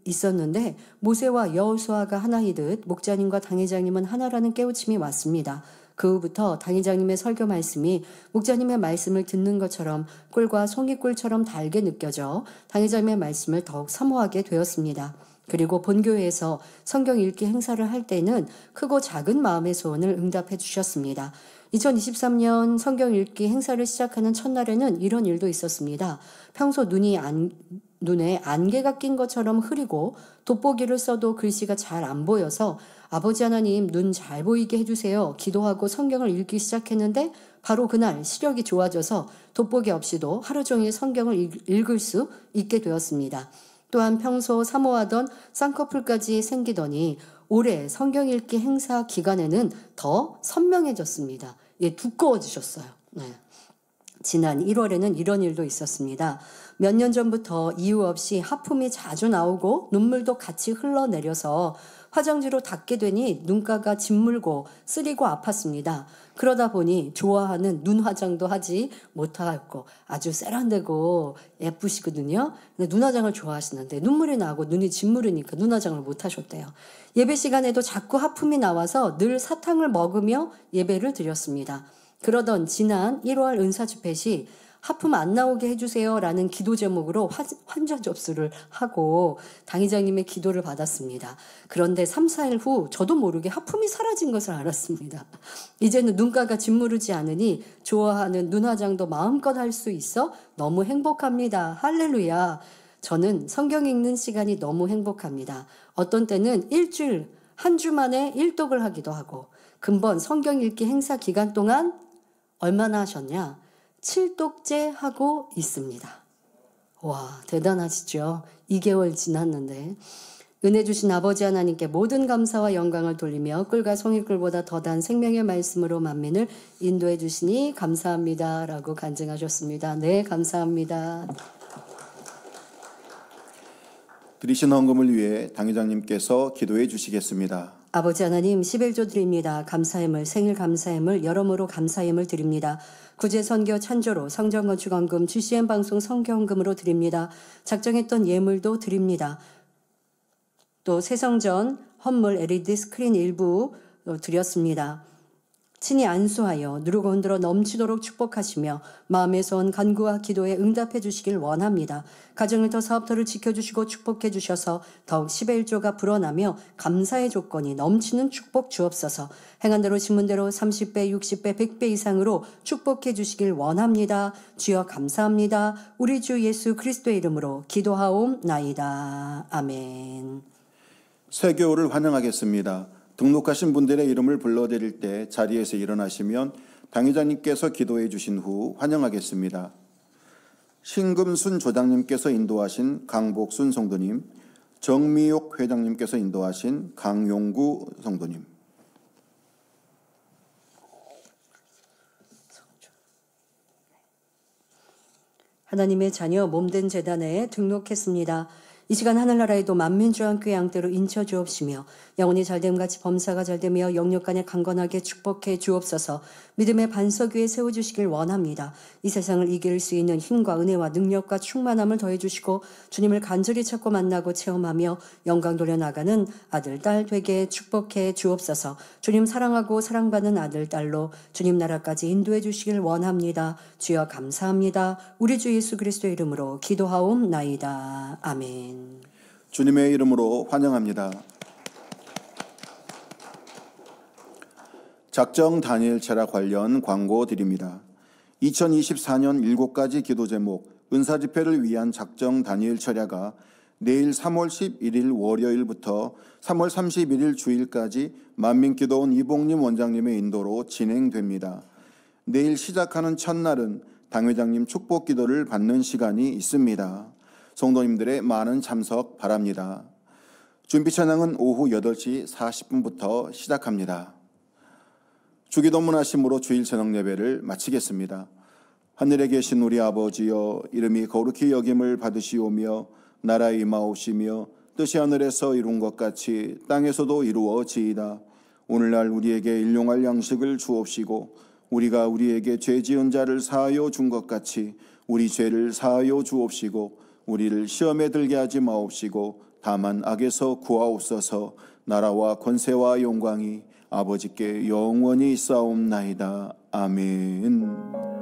있었는데 모세와 여호수아가 하나이듯 목자님과 당회장님은 하나라는 깨우침이 왔습니다. 그 후부터 당회장님의 설교 말씀이 목자님의 말씀을 듣는 것처럼 꿀과 송이꿀처럼 달게 느껴져 당회장님의 말씀을 더욱 사모하게 되었습니다. 그리고 본교회에서 성경 읽기 행사를 할 때는 크고 작은 마음의 소원을 응답해 주셨습니다. 2023년 성경 읽기 행사를 시작하는 첫날에는 이런 일도 있었습니다. 평소 눈에 안개가 낀 것처럼 흐리고 돋보기를 써도 글씨가 잘 안 보여서 아버지 하나님 눈 잘 보이게 해주세요. 기도하고 성경을 읽기 시작했는데 바로 그날 시력이 좋아져서 돋보기 없이도 하루 종일 성경을 읽을 수 있게 되었습니다. 또한 평소 사모하던 쌍꺼풀까지 생기더니 올해 성경 읽기 행사 기간에는 더 선명해졌습니다. 두꺼워지셨어요. 네. 지난 1월에는 이런 일도 있었습니다. 몇 년 전부터 이유 없이 하품이 자주 나오고 눈물도 같이 흘러내려서 화장지로 닦게 되니 눈가가 짓물고 쓰리고 아팠습니다. 그러다 보니 좋아하는 눈 화장도 하지 못하고 아주 세련되고 예쁘시거든요. 근데 눈 화장을 좋아하시는데 눈물이 나고 눈이 짓무르니까 눈 화장을 못 하셨대요. 예배 시간에도 자꾸 하품이 나와서 늘 사탕을 먹으며 예배를 드렸습니다. 그러던 지난 1월 은사 집회 시 하품 안 나오게 해주세요 라는 기도 제목으로 환자 접수를 하고 당회장님의 기도를 받았습니다. 그런데 3, 4일 후 저도 모르게 하품이 사라진 것을 알았습니다. 이제는 눈가가 짓무르지 않으니 좋아하는 눈 화장도 마음껏 할 수 있어 너무 행복합니다. 할렐루야. 저는 성경 읽는 시간이 너무 행복합니다. 어떤 때는 일주일, 한 주 만에 일독을 하기도 하고 근본 성경 읽기 행사 기간 동안 얼마나 하셨냐? 7독째 하고 있습니다. 와, 대단하시죠? 2개월 지났는데 은혜 주신 아버지 하나님께 모든 감사와 영광을 돌리며 꿀과 송이꿀보다 더단 생명의 말씀으로 만민을 인도해 주시니 감사합니다 라고 간증하셨습니다. 네, 감사합니다. 드리신 헌금을 위해 당회장님께서 기도해 주시겠습니다. 아버지 하나님 11조 드립니다. 감사함을 생일 감사함을 여러모로 감사함을 드립니다. 구제 선교 찬조로 성전 건축 헌금 GCN 방송 선교 헌금으로 드립니다. 작정했던 예물도 드립니다. 또 새성전 헌물 LED 스크린 일부 드렸습니다. 친히 안수하여 누르고 흔들어 넘치도록 축복하시며 마음의 소원 간구와 기도에 응답해 주시길 원합니다. 가정일터 사업터를 지켜주시고 축복해 주셔서 더욱 11조가 불어나며 감사의 조건이 넘치는 축복 주옵소서. 행한 대로 심은 대로 30배, 60배, 100배 이상으로 축복해 주시길 원합니다. 주여 감사합니다. 우리 주 예수 그리스도의 이름으로 기도하옵나이다. 아멘. 쇠교우를 환영하겠습니다. 등록하신 분들의 이름을 불러드릴 때 자리에서 일어나시면 당회장님께서 기도해 주신 후 환영하겠습니다. 신금순 조장님께서 인도하신 강복순 성도님, 정미옥 회장님께서 인도하신 강용구 성도님. 하나님의 자녀 몸된 재단에 등록했습니다. 이 시간 하늘나라에도 만민주한교회 양떼로 인쳐 주옵시며 영혼이 잘됨같이 범사가 잘되며 영육간에 강건하게 축복해 주옵소서. 믿음의 반석 위에 세워주시길 원합니다. 이 세상을 이길 수 있는 힘과 은혜와 능력과 충만함을 더해주시고 주님을 간절히 찾고 만나고 체험하며 영광 돌려나가는 아들, 딸 되게 축복해 주옵소서. 주님 사랑하고 사랑받는 아들, 딸로 주님 나라까지 인도해 주시길 원합니다. 주여 감사합니다. 우리 주 예수 그리스도의 이름으로 기도하옵나이다. 아멘. 주님의 이름으로 환영합니다. 작정 다니엘 철학 관련 광고 드립니다. 2024년 7가지 기도 제목 은사 집회를 위한 작정 다니엘 철야가 내일 3월 11일 월요일부터 3월 31일 주일까지 만민기도원 이봉림 원장님의 인도로 진행됩니다. 내일 시작하는 첫날은 당회장님 축복 기도를 받는 시간이 있습니다. 성도님들의 많은 참석 바랍니다. 준비 찬양은 오후 8시 40분부터 시작합니다. 주기도문 하심으로 주일 저녁 예배를 마치겠습니다. 하늘에 계신 우리 아버지여, 이름이 거룩히 여김을 받으시오며 나라 임하옵시며 뜻이 하늘에서 이룬 것 같이 땅에서도 이루어지이다. 오늘날 우리에게 일용할 양식을 주옵시고 우리가 우리에게 죄 지은 자를 사하여 준 것 같이 우리 죄를 사하여 주옵시고 우리를 시험에 들게 하지 마옵시고 다만 악에서 구하옵소서. 나라와 권세와 영광이 아버지께 영원히 있사옵나이다. 아멘.